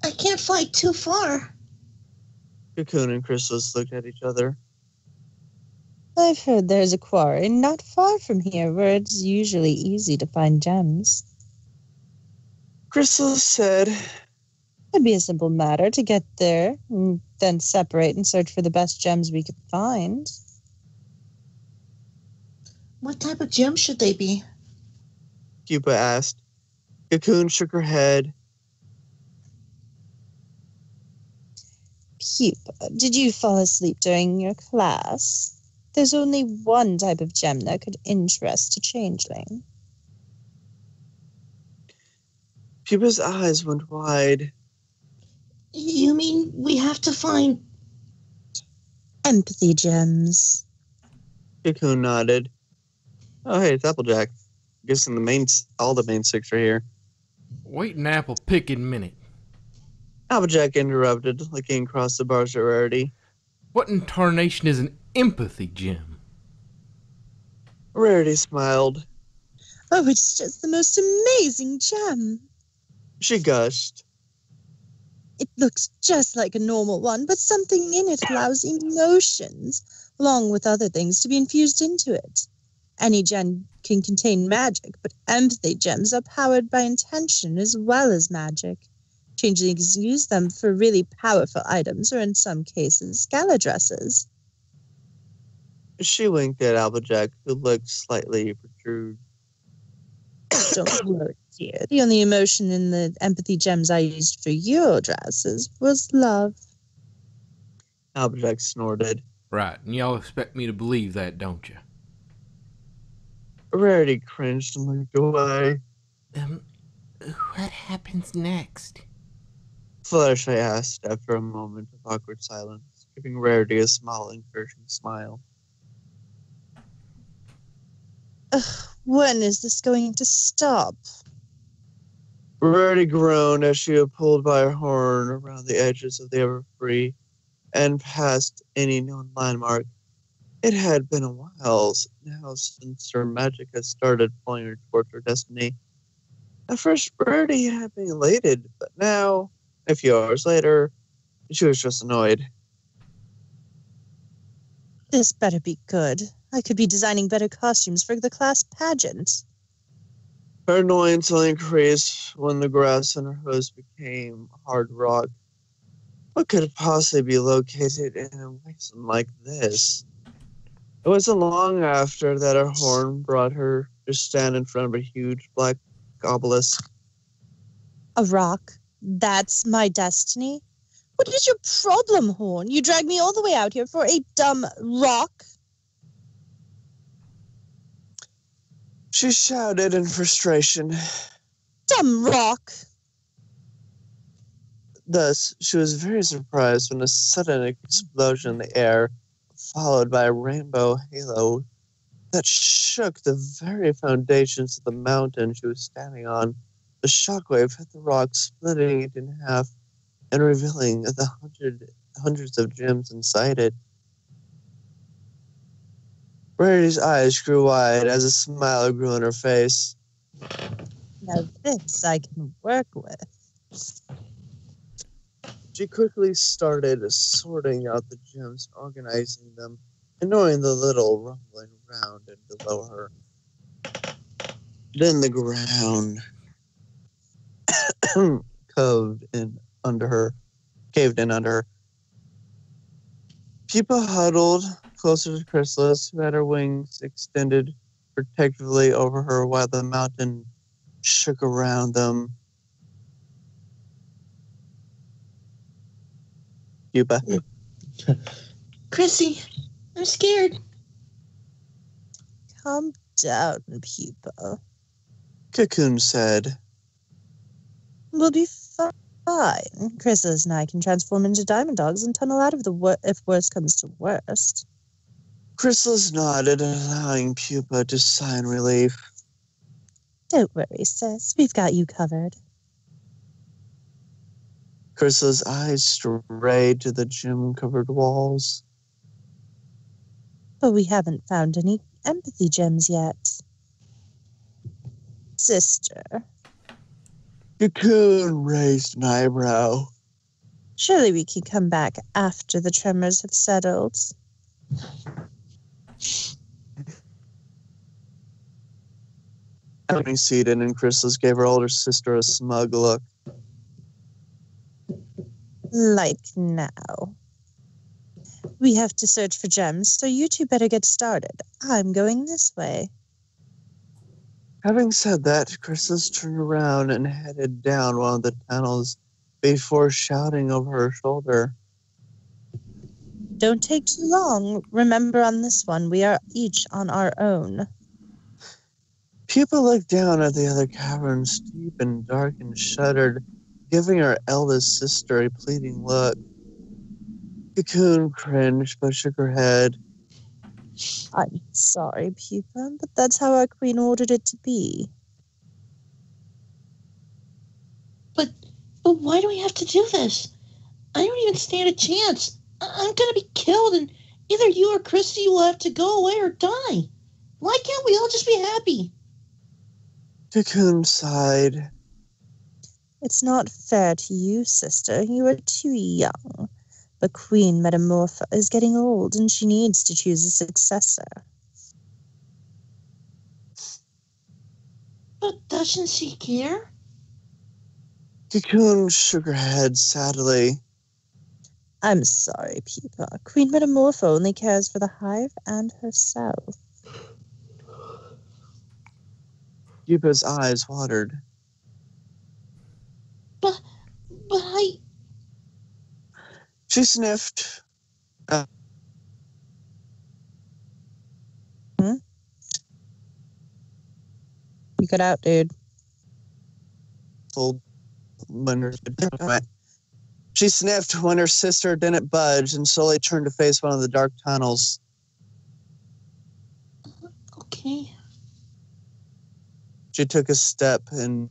Speaker 6: I can't fly too far.
Speaker 2: Cocoon and Chrysalis looked at each other.
Speaker 3: I've heard there's a quarry not far from here where it's usually easy to find gems.
Speaker 2: Chrysalis said,
Speaker 3: It'd be a simple matter to get there, and then separate and search for the best gems we could find.
Speaker 6: What type of gems should they be?
Speaker 2: Pupa asked. Cocoon shook her head.
Speaker 3: Pupa, did you fall asleep during your class? There's only one type of gem that could interest a changeling.
Speaker 2: Pupa's eyes went wide.
Speaker 6: You mean we have to find...
Speaker 3: Empathy gems.
Speaker 2: Cocoon nodded. Oh, hey, it's Applejack. Guessing all the main six are here.
Speaker 1: Wait an apple picking minute.
Speaker 2: Applejack interrupted, looking across the bars at Rarity.
Speaker 1: What in tarnation is an empathy gem?
Speaker 2: Rarity smiled.
Speaker 3: Oh, it's just the most amazing gem.
Speaker 2: She gushed.
Speaker 3: It looks just like a normal one, but something in it allows emotions, along with other things, to be infused into it. Any gem can contain magic, but empathy gems are powered by intention as well as magic. Changelings use them for really powerful items, or in some cases, gala dresses.
Speaker 2: She winked at Applejack, who looked slightly perturbed.
Speaker 3: Don't worry, dear. The only emotion in the empathy gems I used for your dresses was love.
Speaker 2: Applejack snorted.
Speaker 1: Right, and y'all expect me to believe that, don't you?
Speaker 2: Rarity cringed and looked away.
Speaker 5: What happens next?
Speaker 2: Fluttershy asked after a moment of awkward silence, giving Rarity a small, encouraging smile.
Speaker 3: When is this going to stop?
Speaker 2: Rarity groaned as she was pulled by her horn around the edges of the Everfree and past any known landmark. It had been a while now since her magic had started pulling her towards her destiny. At first, Rarity had been elated, but now, a few hours later, she was just annoyed.
Speaker 3: This better be good. I could be designing better costumes for the class pageant.
Speaker 2: Her annoyance only increased when the grass in her hose became hard rock. What could possibly be located in a wasteland like this? It wasn't long after that her horn brought her to stand in front of a huge black obelisk.
Speaker 3: A rock? That's my destiny? What is your problem, Horn? You dragged me all the way out here for a dumb rock?
Speaker 2: She shouted in frustration.
Speaker 3: Dumb rock!
Speaker 2: Thus, she was very surprised when a sudden explosion in the air, followed by a rainbow halo, that shook the very foundations of the mountain she was standing on. The shockwave hit the rock, splitting it in half and revealing the hundreds of gems inside it. Rarity's eyes grew wide as a smile grew on her face.
Speaker 3: Now this I can work with.
Speaker 2: She quickly started sorting out the gems, organizing them, ignoring the little rumbling round and below her. Then the ground caved in under her. Pupa huddled closer to Chrysalis, who had her wings extended protectively over her while the mountain shook around them. Pupa.
Speaker 6: Chrissy, I'm scared.
Speaker 3: Calm down, Pupa.
Speaker 2: Cocoon said.
Speaker 3: We'll be fine. Chrysalis and I can transform into diamond dogs and tunnel out of the if worst comes to worst.
Speaker 2: Chrysalis nodded, allowing Pupa to sigh in relief.
Speaker 3: Don't worry, sis. We've got you covered.
Speaker 2: Chrysalis' eyes strayed to the gem-covered walls.
Speaker 3: But we haven't found any empathy gems yet. Sister,
Speaker 2: Cocoon raised an eyebrow.
Speaker 3: surely we can come back after the tremors have settled.
Speaker 2: Coming seated, and Chrysalis gave her older sister a smug look.
Speaker 3: Like now. We have to search for gems, so you two better get started. I'm going this way.
Speaker 2: Having said that, Chrysalis turned around and headed down one of the tunnels before shouting over her shoulder.
Speaker 3: Don't take too long. Remember, on this one, we are each on our own.
Speaker 2: Pupa looked down at the other caverns, deep and dark, and shuddered, giving her eldest sister a pleading look. Cocoon cringed but shook her head.
Speaker 3: I'm sorry, Pupa, but that's how our queen ordered it to be.
Speaker 6: But why do we have to do this? I don't even stand a chance. I'm gonna be killed, and either you or Christy will have to go away or die. Why can't we all just be happy?
Speaker 2: Cocoon sighed.
Speaker 3: It's not fair to you, sister. You are too young. But Queen Metamorpha is getting old, and she needs to choose a successor.
Speaker 6: But doesn't she care?
Speaker 2: Cocoon shook her head sadly.
Speaker 3: I'm sorry, Pupa. Queen Metamorpha only cares for the hive and herself.
Speaker 2: Pupa's eyes watered.
Speaker 6: But I...
Speaker 2: She sniffed.
Speaker 3: You got out, dude.
Speaker 2: She sniffed when her sister didn't budge and slowly turned to face one of the dark tunnels.
Speaker 6: Okay.
Speaker 2: She took a step and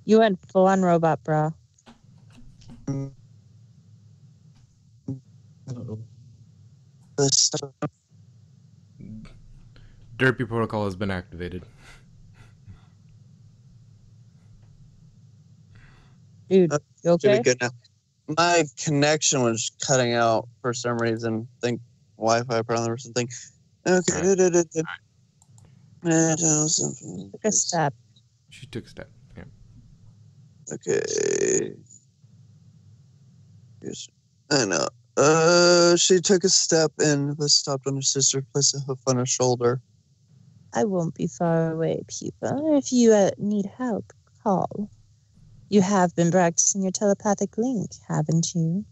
Speaker 3: You went full-on robot, bro.
Speaker 1: Derpy protocol has been activated.
Speaker 3: Dude, you
Speaker 2: should be
Speaker 3: okay?
Speaker 2: good now. My connection was cutting out for some reason. I think Wi-Fi problem or something. Okay.
Speaker 3: Took a step.
Speaker 1: She took a step. Yeah.
Speaker 2: Okay. Yes. I know. She took a step and was stopped when her sister placed a hoof on her shoulder.
Speaker 3: I won't be far away, Pupa. If you need help, call. You have been practicing your telepathic link, haven't you?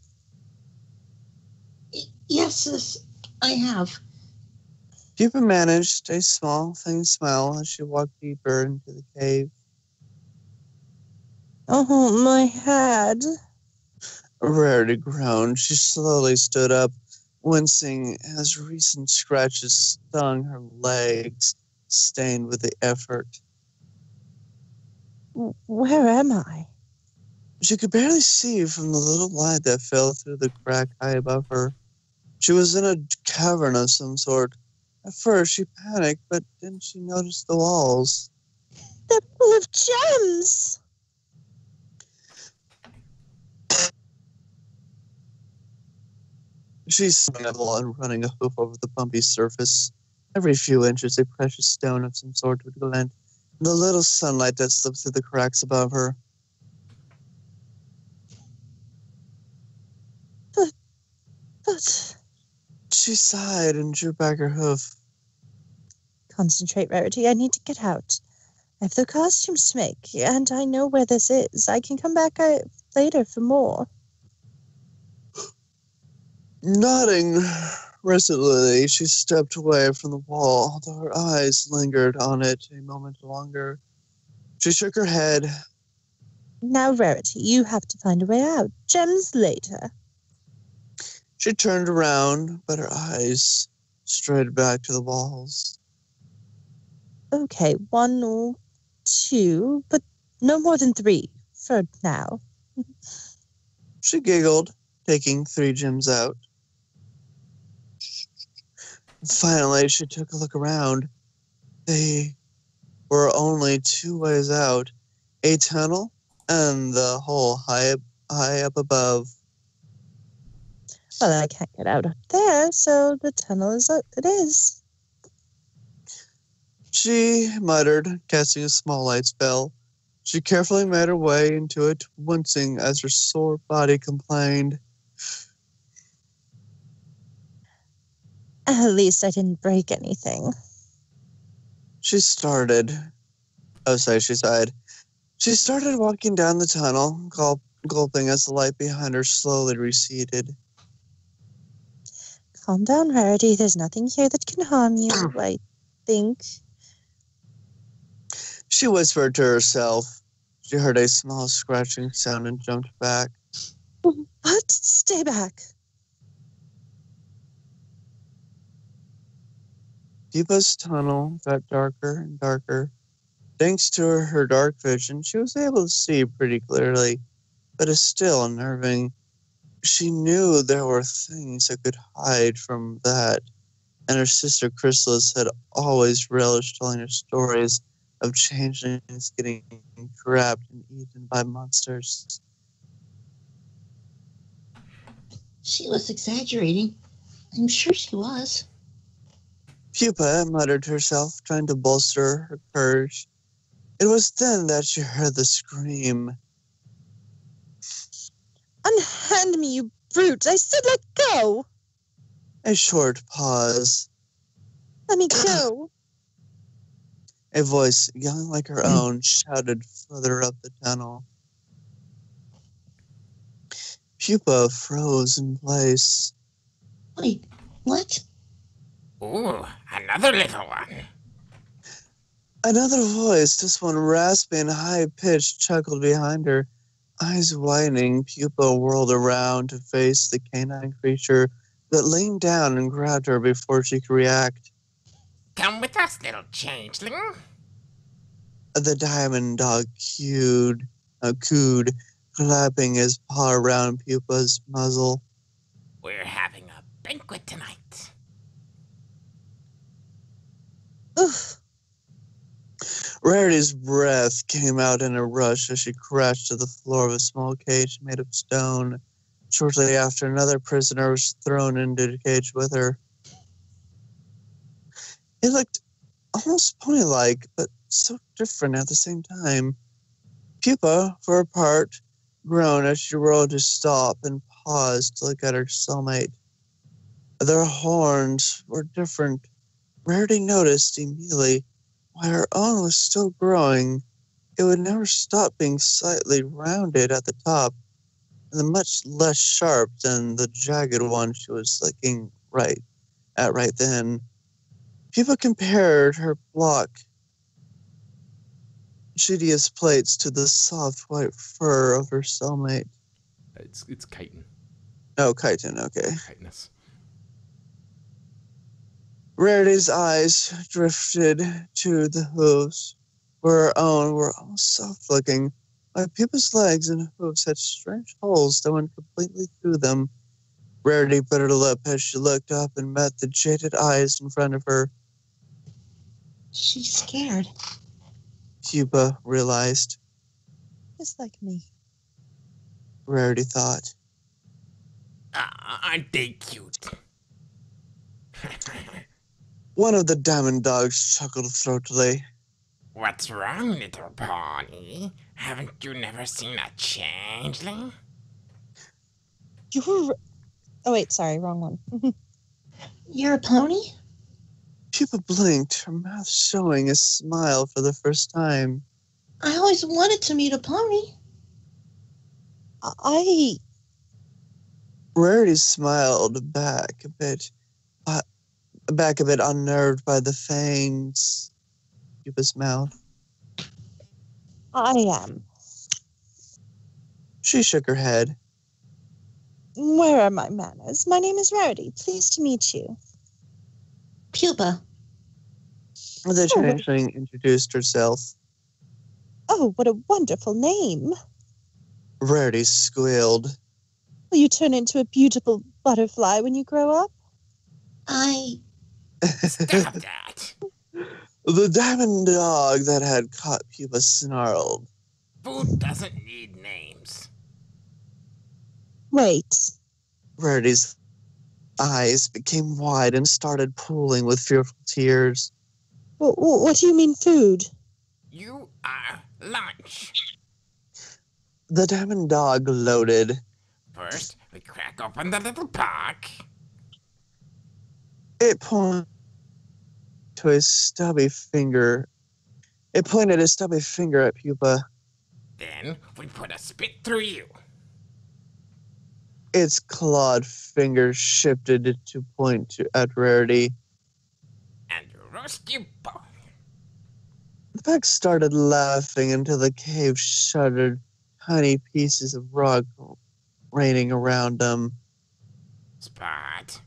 Speaker 6: Yes, sis, I have.
Speaker 2: Pupa managed a small, faint smile as she walked deeper into the cave.
Speaker 3: Oh, my head.
Speaker 2: Rarity groaned. She slowly stood up, wincing as recent scratches stung her legs, stained with the effort.
Speaker 3: Where am I?
Speaker 2: She could barely see from the little light that fell through the crack high above her. She was in a cavern of some sort. At first she panicked, but then she noticed the walls.
Speaker 3: They're full of gems.
Speaker 2: She sniffled on running a hoof over the bumpy surface. Every few inches a precious stone of some sort would glint in the little sunlight that slipped through the cracks above her.
Speaker 3: But
Speaker 2: She sighed and drew back her hoof.
Speaker 3: concentrate, Rarity. I need to get out. I have the costumes to make, and I know where this is. I can come back later for more.
Speaker 2: Nodding resolutely, she stepped away from the wall, though her eyes lingered on it a moment longer. She shook her head.
Speaker 3: Now, Rarity, you have to find a way out. Gems later.
Speaker 2: She turned around, but her eyes strayed back to the walls.
Speaker 3: Okay, 1 or 2, but no more than 3 for now.
Speaker 2: She giggled, taking 3 gems out. Finally, she took a look around. They were only 2 ways out, a tunnel and the hole high up above.
Speaker 3: Well, I can't get out up there, so the tunnel is up. It is.
Speaker 2: She muttered, casting a small light spell. She carefully made her way into it, wincing as her sore body complained.
Speaker 3: At least I didn't break anything.
Speaker 2: She started walking down the tunnel, gulping as the light behind her slowly receded.
Speaker 3: Calm down, Rarity. There's nothing here that can harm you, I think.
Speaker 2: She whispered to herself. She heard a small scratching sound and jumped back.
Speaker 3: What? Stay back.
Speaker 2: Deepa's tunnel got darker and darker. Thanks to her dark vision, she was able to see pretty clearly, but it's still unnerving. She knew there were things that could hide from that, and her sister Chrysalis had always relished telling her stories of changelings getting trapped and eaten by monsters.
Speaker 6: She was exaggerating. I'm sure she was.
Speaker 2: Pupa muttered to herself, trying to bolster her courage. It was then that she heard the scream.
Speaker 3: Unhand me, you brute! I said let go!
Speaker 2: A short pause.
Speaker 3: Let me go!
Speaker 2: A voice, young like her own, shouted further up the tunnel. Pupa froze in place.
Speaker 6: Wait, what?
Speaker 5: Ooh, another little one.
Speaker 2: Another voice, this one raspy and high-pitched, chuckled behind her. Eyes widening, Pupa whirled around to face the canine creature that leaned down and grabbed her before she could react.
Speaker 5: Come with us, little changeling.
Speaker 2: The diamond dog cooed, clapping his paw around Pupa's muzzle.
Speaker 5: We're having a banquet tonight.
Speaker 3: Oof.
Speaker 2: Rarity's breath came out in a rush as she crashed to the floor of a small cage made of stone. Shortly after, another prisoner was thrown into the cage with her. It looked almost pony-like, but so different at the same time. Pupa, for her part, groaned as she rolled to stop and paused to look at her cellmate. Their horns were different. Rarity noticed immediately while her own was still growing. It would never stop being slightly rounded at the top and much less sharp than the jagged one she was looking right then. Pupa compared her block Gidea's plates to the soft white fur of her cellmate.
Speaker 1: It's chitin.
Speaker 2: Oh, chitin, okay.
Speaker 1: Chitinous.
Speaker 2: Rarity's eyes drifted to the hooves, where her own were almost soft-looking, while Pupa's legs and hooves had strange holes that went completely through them. Rarity bit her lip as she looked up and met the jaded eyes in front of her.
Speaker 6: She's scared.
Speaker 2: Pupa realized.
Speaker 3: Just like me.
Speaker 2: Rarity thought.
Speaker 5: Aren't they cute?
Speaker 2: One of the diamond dogs chuckled throatily.
Speaker 5: What's wrong, little pony? Haven't you never seen a changeling?
Speaker 3: Oh wait, sorry, wrong one.
Speaker 6: You're a pony?
Speaker 2: Pupa blinked, her mouth showing a smile for the first time.
Speaker 6: I always wanted to meet a pony.
Speaker 2: Rarity smiled back a bit unnerved by the fangs in Pupa's mouth.
Speaker 3: I am.
Speaker 2: She shook her head.
Speaker 3: Where are my manners? My name is Rarity. Pleased to meet you.
Speaker 6: Pupa.
Speaker 2: The changeling introduced herself.
Speaker 3: Oh, what a wonderful name.
Speaker 2: Rarity squealed.
Speaker 3: Will you turn into a beautiful butterfly when you grow up?
Speaker 5: Stop that!
Speaker 2: The diamond dog that had caught Pupa snarled.
Speaker 5: Food doesn't need names.
Speaker 3: Wait.
Speaker 2: Rarity's eyes became wide and started pooling with fearful tears.
Speaker 3: What do you mean food?
Speaker 5: You are lunch.
Speaker 2: The diamond dog gloated.
Speaker 5: First, we crack open the little pack.
Speaker 2: It pointed to a stubby finger. It pointed a stubby finger at Pupa.
Speaker 5: Then we put a spit through you.
Speaker 2: Its clawed finger shifted to point at Rarity.
Speaker 5: And roast you both.
Speaker 2: The pack started laughing until the cave shuddered, tiny pieces of rock raining around them.
Speaker 5: Spot.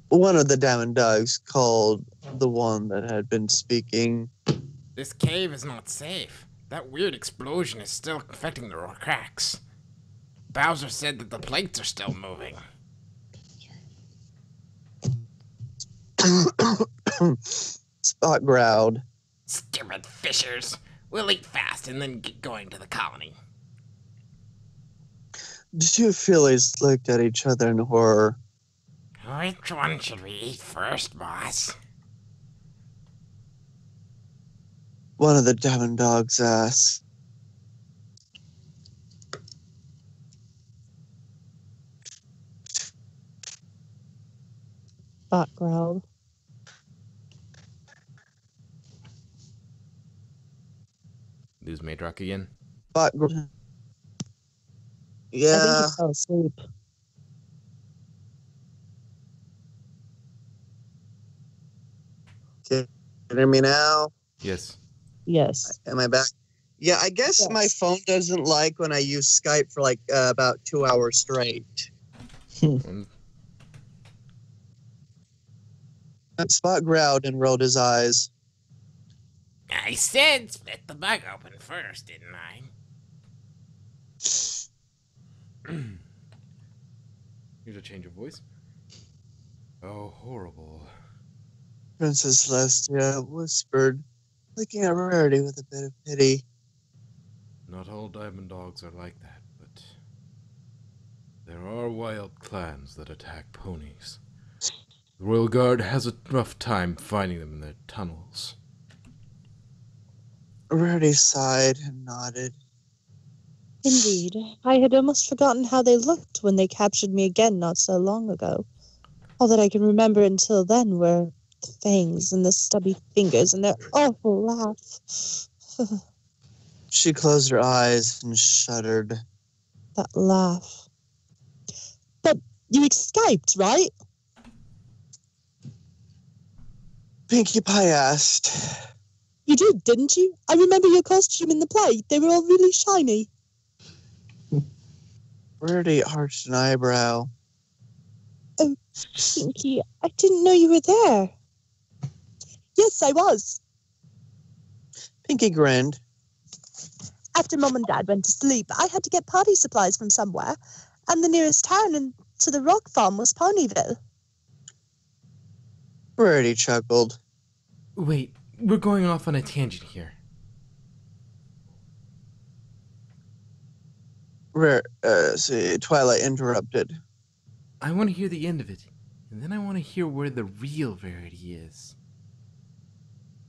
Speaker 2: One of the diamond dogs called the one that had been speaking.
Speaker 5: This cave is not safe. That weird explosion is still affecting the cracks. Bowser said that the plates are still moving.
Speaker 2: Spot growled.
Speaker 5: Stupid fishers. We'll eat fast and then get going to the colony.
Speaker 2: The two fillies looked at each other in horror.
Speaker 5: Which one should we eat first, boss?
Speaker 2: One of the diamond dogs asked.
Speaker 3: Spot growled.
Speaker 1: Lose Matrock again.
Speaker 2: Spot growled.
Speaker 3: I think
Speaker 2: Yeah.
Speaker 3: he fell asleep.
Speaker 2: Can you hear me now?
Speaker 1: Yes.
Speaker 3: Yes.
Speaker 2: Am I back? Yeah, I guess
Speaker 3: Yes.
Speaker 2: my phone doesn't like when I use Skype for like about 2 hours straight.
Speaker 1: Um,
Speaker 2: Spot growled and rolled his eyes.
Speaker 5: I said split the bug open first, didn't I?
Speaker 1: Here's a change of voice. Oh, horrible.
Speaker 2: Princess Celestia whispered, looking at Rarity with a bit of pity.
Speaker 1: Not all diamond dogs are like that, but there are wild clans that attack ponies. The Royal Guard has a rough time finding them in their tunnels.
Speaker 2: Rarity sighed and nodded.
Speaker 3: Indeed. I had almost forgotten how they looked when they captured me again not so long ago. All that I can remember until then were the fangs and the stubby fingers and their awful laugh.
Speaker 2: She closed her eyes and shuddered.
Speaker 3: That laugh. But you escaped, right?
Speaker 2: Pinkie Pie asked.
Speaker 7: You did, didn't you? I remember your costume in the play. They were all really shiny.
Speaker 2: Rarity arched an eyebrow.
Speaker 7: Oh, Pinky, I didn't know you were there. Yes, I was.
Speaker 2: Pinky grinned.
Speaker 7: After Mom and Dad went to sleep, I had to get party supplies from somewhere, and the nearest town to the rock farm was Ponyville.
Speaker 2: Rarity chuckled.
Speaker 1: Wait, we're going off on a tangent here.
Speaker 2: Twilight interrupted.
Speaker 1: I want to hear the end of it, and then I want to hear where the real Verity is.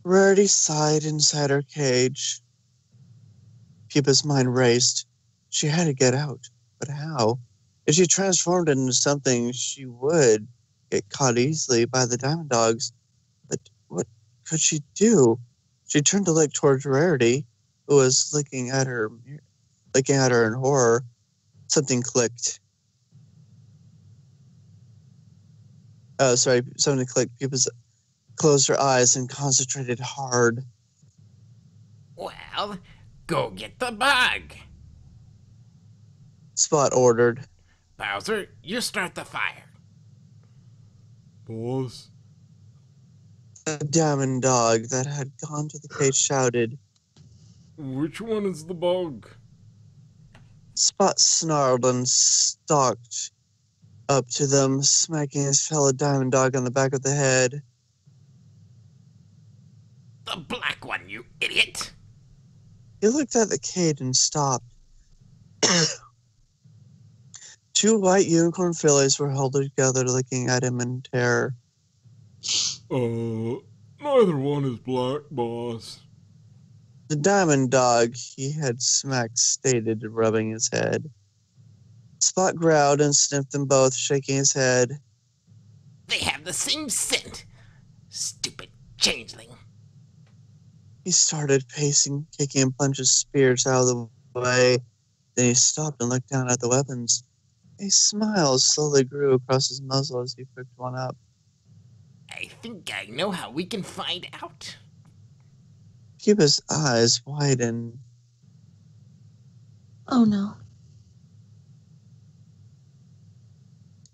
Speaker 2: Rarity sighed inside her cage. Pupa's mind raced. She had to get out, but how? If she transformed into something, she would get caught easily by the Diamond Dogs. But what could she do? She turned to look towards Rarity, who was looking at her in horror. Something clicked. Oh, sorry, something clicked. Pupa closed her eyes and concentrated hard.
Speaker 5: Well, go get the bug.
Speaker 2: Spot ordered.
Speaker 5: Bowser, you start the fire.
Speaker 4: Boss?
Speaker 2: The Diamond Dog that had gone to the cage shouted.
Speaker 4: Which one is the bug?
Speaker 2: Spot snarled and stalked up to them, smacking his fellow Diamond Dog on the back of the head.
Speaker 5: The black one, you idiot.
Speaker 2: He looked at the cage and stopped. Two white unicorn fillies were held together, looking at him in terror.
Speaker 4: Neither one is black, boss.
Speaker 2: The Diamond Dog he had smacked stated, rubbing his head. Spot growled and sniffed them both, shaking his head.
Speaker 5: They have the same scent. Stupid changeling.
Speaker 2: He started pacing, kicking and punching spears out of the way. Then he stopped and looked down at the weapons. A smile slowly grew across his muzzle as he picked one up.
Speaker 5: I think I know how we can find out.
Speaker 2: Pupa's eyes widened.
Speaker 6: Oh no.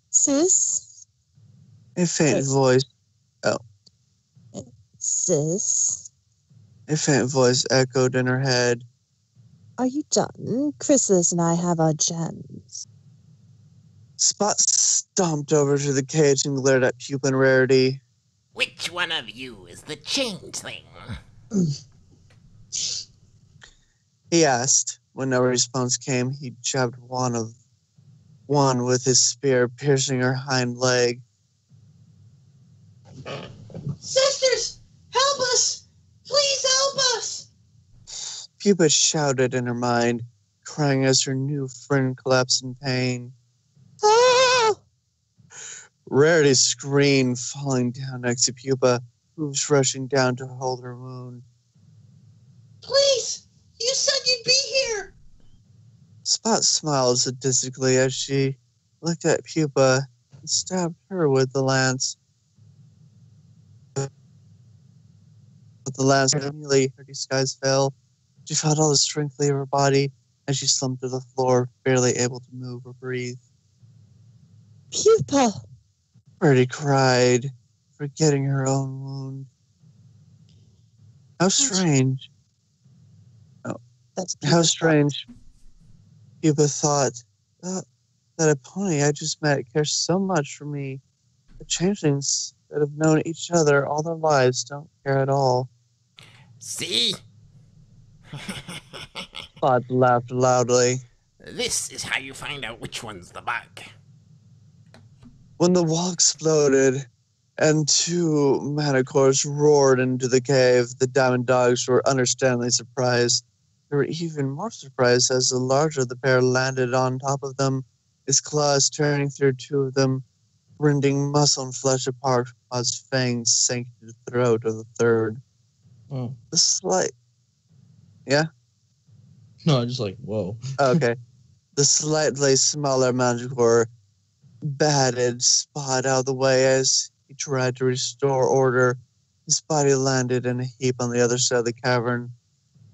Speaker 7: Sis?
Speaker 2: A faint
Speaker 7: Yes.
Speaker 2: voice.
Speaker 7: Sis?
Speaker 2: A faint voice echoed in her head.
Speaker 7: Are you done? Chrysalis and I have our chance.
Speaker 2: Spot stomped over to the cage and glared at Pupa and Rarity.
Speaker 5: Which one of you is the changeling?
Speaker 2: He asked. When no response came, he jabbed one with his spear, piercing her hind leg.
Speaker 6: Sisters, help us! Please help us!
Speaker 2: Pupa shouted in her mind, crying as her new friend collapsed in pain.
Speaker 7: Ah!
Speaker 2: Rarity screamed, falling down next to Pupa, who was rushing down to hold her wound.
Speaker 6: Please! You said you'd be here!
Speaker 2: Spot smiled sadistically as she looked at Pupa and stabbed her with the lance. With the lance, immediately her disguise fell. She felt all the strength leave her body as she slumped to the floor, barely able to move or breathe.
Speaker 7: Pupa!
Speaker 2: Rarity cried, forgetting her own wound. How strange.
Speaker 7: That's
Speaker 2: How
Speaker 7: Pupa's
Speaker 2: strange. Pupa thought that a pony I just met cares so much for me. The changelings that have known each other all their lives don't care at all.
Speaker 5: See?
Speaker 2: Spot laughed loudly.
Speaker 5: This is how you find out which one's the bug.
Speaker 2: When the wall exploded and two manticores roared into the cave, the Diamond Dogs were understandably surprised. They were even more surprised as the larger of the pair landed on top of them, his claws tearing through two of them, rending muscle and flesh apart while his fangs sank into the throat of the third.
Speaker 8: Oh.
Speaker 2: The slight... Yeah?
Speaker 8: No, just like, whoa.
Speaker 2: Okay. The slightly smaller manticore batted Spot out of the way as he tried to restore order. His body landed in a heap on the other side of the cavern.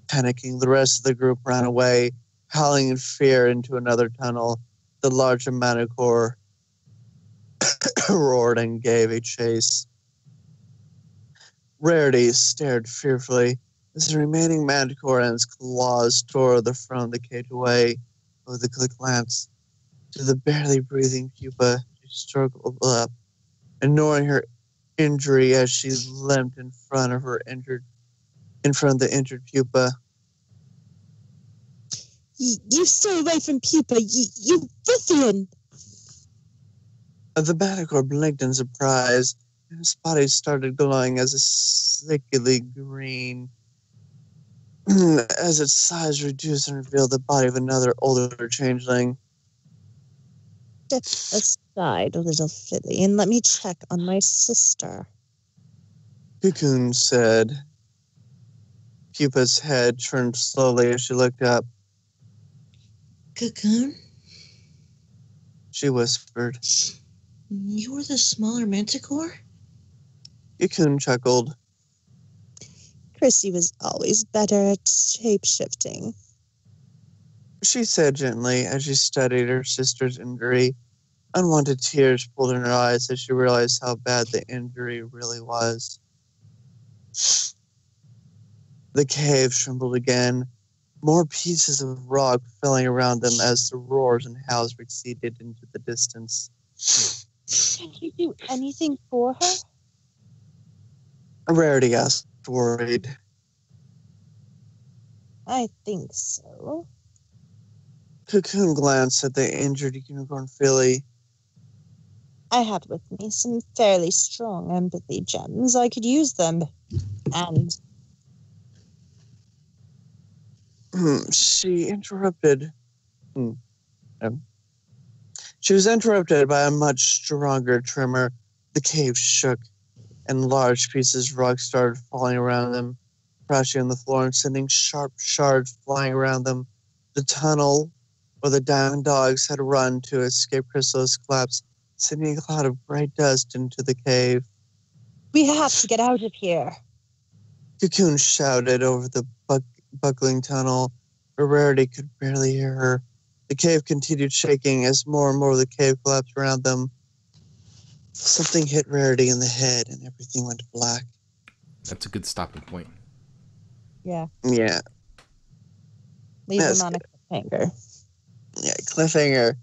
Speaker 2: Panicking, the rest of the group ran away, howling in fear into another tunnel. The larger manticore roared and gave a chase. Rarity stared fearfully as the remaining manticore and its claws tore the front of the cage away with a quick glance. To the barely breathing pupa, she struggled up, ignoring her injury as she limped in front of the injured pupa.
Speaker 7: You stay away from Pupa, you ruffian!
Speaker 2: The manticore blinked in surprise, and his body started glowing as a sickly green as its size reduced and revealed the body of another older changeling.
Speaker 7: Step aside, little filly, and let me check on my sister.
Speaker 2: Cocoon said. Pupa's head turned slowly as she looked up.
Speaker 6: Cocoon,
Speaker 2: She whispered.
Speaker 6: you were the smaller manticore?
Speaker 2: Cocoon chuckled.
Speaker 7: Chrissy was always better at shape-shifting.
Speaker 2: She said gently as she studied her sister's injury. Unwanted tears pulled in her eyes as she realized how bad the injury really was. The cave trembled again, more pieces of rock filling around them as the roars and howls receded into the distance.
Speaker 7: Can you do anything for her?
Speaker 2: Rarity asked, worried.
Speaker 7: I think so.
Speaker 2: Cocoon glanced at the injured unicorn filly.
Speaker 7: I have with me some fairly strong empathy gems. I could use them. And
Speaker 2: She interrupted. She was interrupted by a much stronger tremor. The cave shook, and large pieces of rock started falling around them, crashing on the floor and sending sharp shards flying around them. The tunnel where the diamond dogs had run to escape Chrysalis collapsed, sending a cloud of bright dust into the cave.
Speaker 7: we have to get out of here.
Speaker 2: Cocoon shouted over the buckling tunnel, but Rarity could barely hear her. The cave continued shaking as more and more of the cave collapsed around them. Something hit Rarity in the head and everything went black.
Speaker 1: That's a good stopping point.
Speaker 7: Yeah,
Speaker 2: Yeah,
Speaker 7: leave
Speaker 2: That's
Speaker 7: them on a cliffhanger.
Speaker 2: yeah, cliffhanger.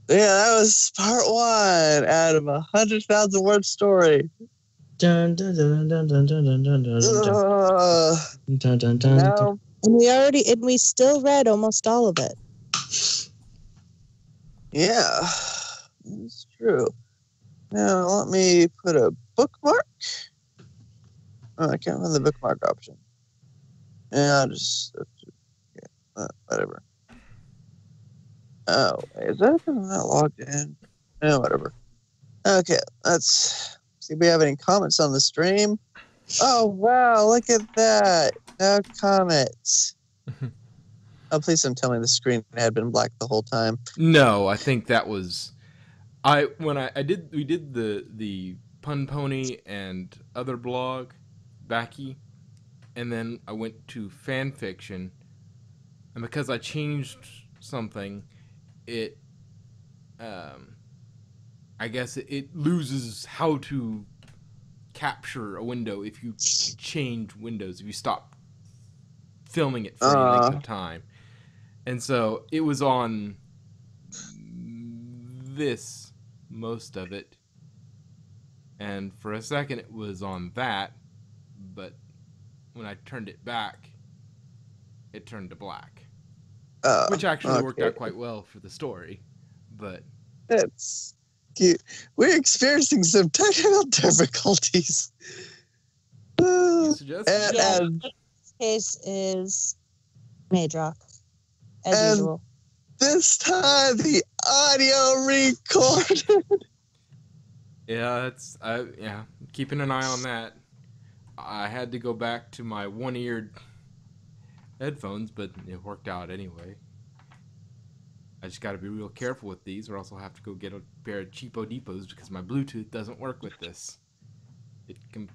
Speaker 2: Yeah, that was part one out of 100,000 word story.
Speaker 8: Dun, dun, dun, dun, dun, dun, dun, dun, dun, dun, dun, dun.
Speaker 2: Now,
Speaker 7: And we still read almost all of it.
Speaker 2: yeah, that's true. Now, let me put a bookmark. Oh, I can't find the bookmark option. Yeah, I'll just, whatever. Oh, wait, is that because I'm not logged in? No, whatever. Okay, let's see if we have any comments on the stream. Oh, wow, look at that. No comments. Oh, please don't tell me the screen had been black the whole time.
Speaker 1: No, I think that was we did the Pun Pony and other blog, Backy, and then I went to fan fiction, and because I changed something, it I guess it loses how to capture a window if you change windows, if you stop filming it for any length of time. And so it was on this, most of it. And for a second it was on that, but when I turned it back, it turned to black. Which actually worked out quite well for the story. But
Speaker 2: it's cute. We're experiencing some technical difficulties.
Speaker 7: And this case is Madrock, as usual.
Speaker 2: This time the audio recorded.
Speaker 1: Yeah, keeping an eye on that. I had to go back to my one-eared headphones, but it worked out anyway. I just got to be real careful with these, or else I'll have to go get a pair of cheapo depots because my Bluetooth doesn't work with this. It can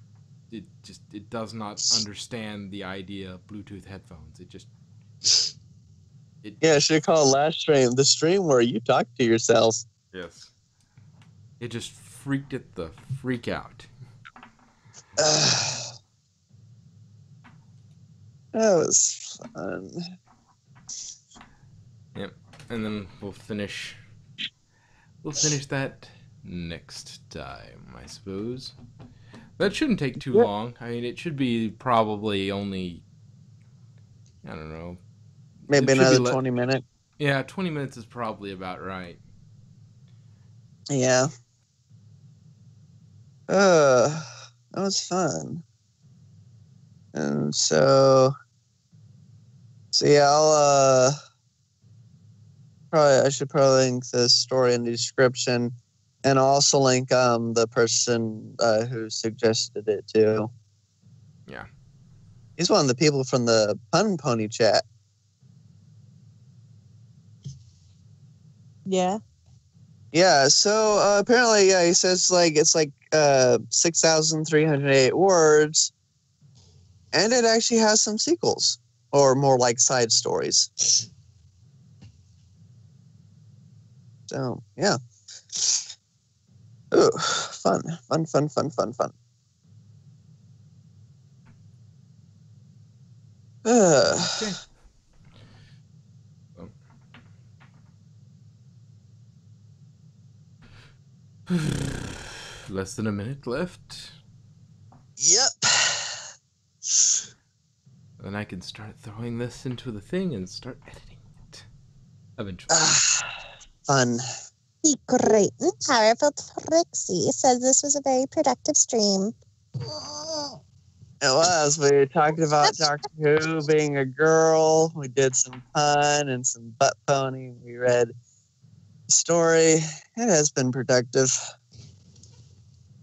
Speaker 1: it does not understand the idea of Bluetooth headphones. It just
Speaker 2: Yeah, I should call last stream the stream where you talk to yourself.
Speaker 1: yes. It just freaked it the freak out.
Speaker 2: That was fun.
Speaker 1: Yep. And then we'll finish that next time, I suppose. That shouldn't take too long. I mean, it should be probably only, I don't know.
Speaker 2: Maybe
Speaker 1: It should be
Speaker 2: another 20 minutes.
Speaker 1: Yeah, 20 minutes is probably about right.
Speaker 2: Yeah. That was fun. And so yeah, I should probably link the story in the description, and I'll also link the person who suggested it too.
Speaker 1: Yeah.
Speaker 2: He's one of the people from the Pun Pony chat.
Speaker 3: Yeah.
Speaker 2: Yeah, so apparently, he says it's 6,308 words, and it actually has some sequels, or more like side stories. So yeah, ooh, fun.
Speaker 1: Okay. Less than a minute left.
Speaker 2: Yep.
Speaker 1: Then I can start throwing this into the thing and start editing it. Eventually.
Speaker 2: Fun.
Speaker 7: The great and powerful Trixie says this was a very productive stream.
Speaker 2: It was. We talked about Doctor Who being a girl. We did some pun and some butt pony. We read the story. It has been productive.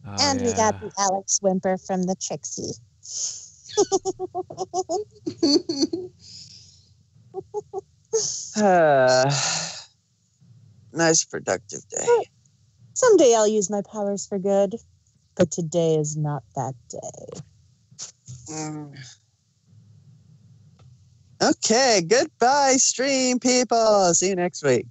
Speaker 1: Oh,
Speaker 7: And we got the Alex whimper from the Trixie.
Speaker 2: Nice productive day.
Speaker 7: Someday I'll use my powers for good, but today is not that day.
Speaker 2: Okay, goodbye, stream people. See you next week.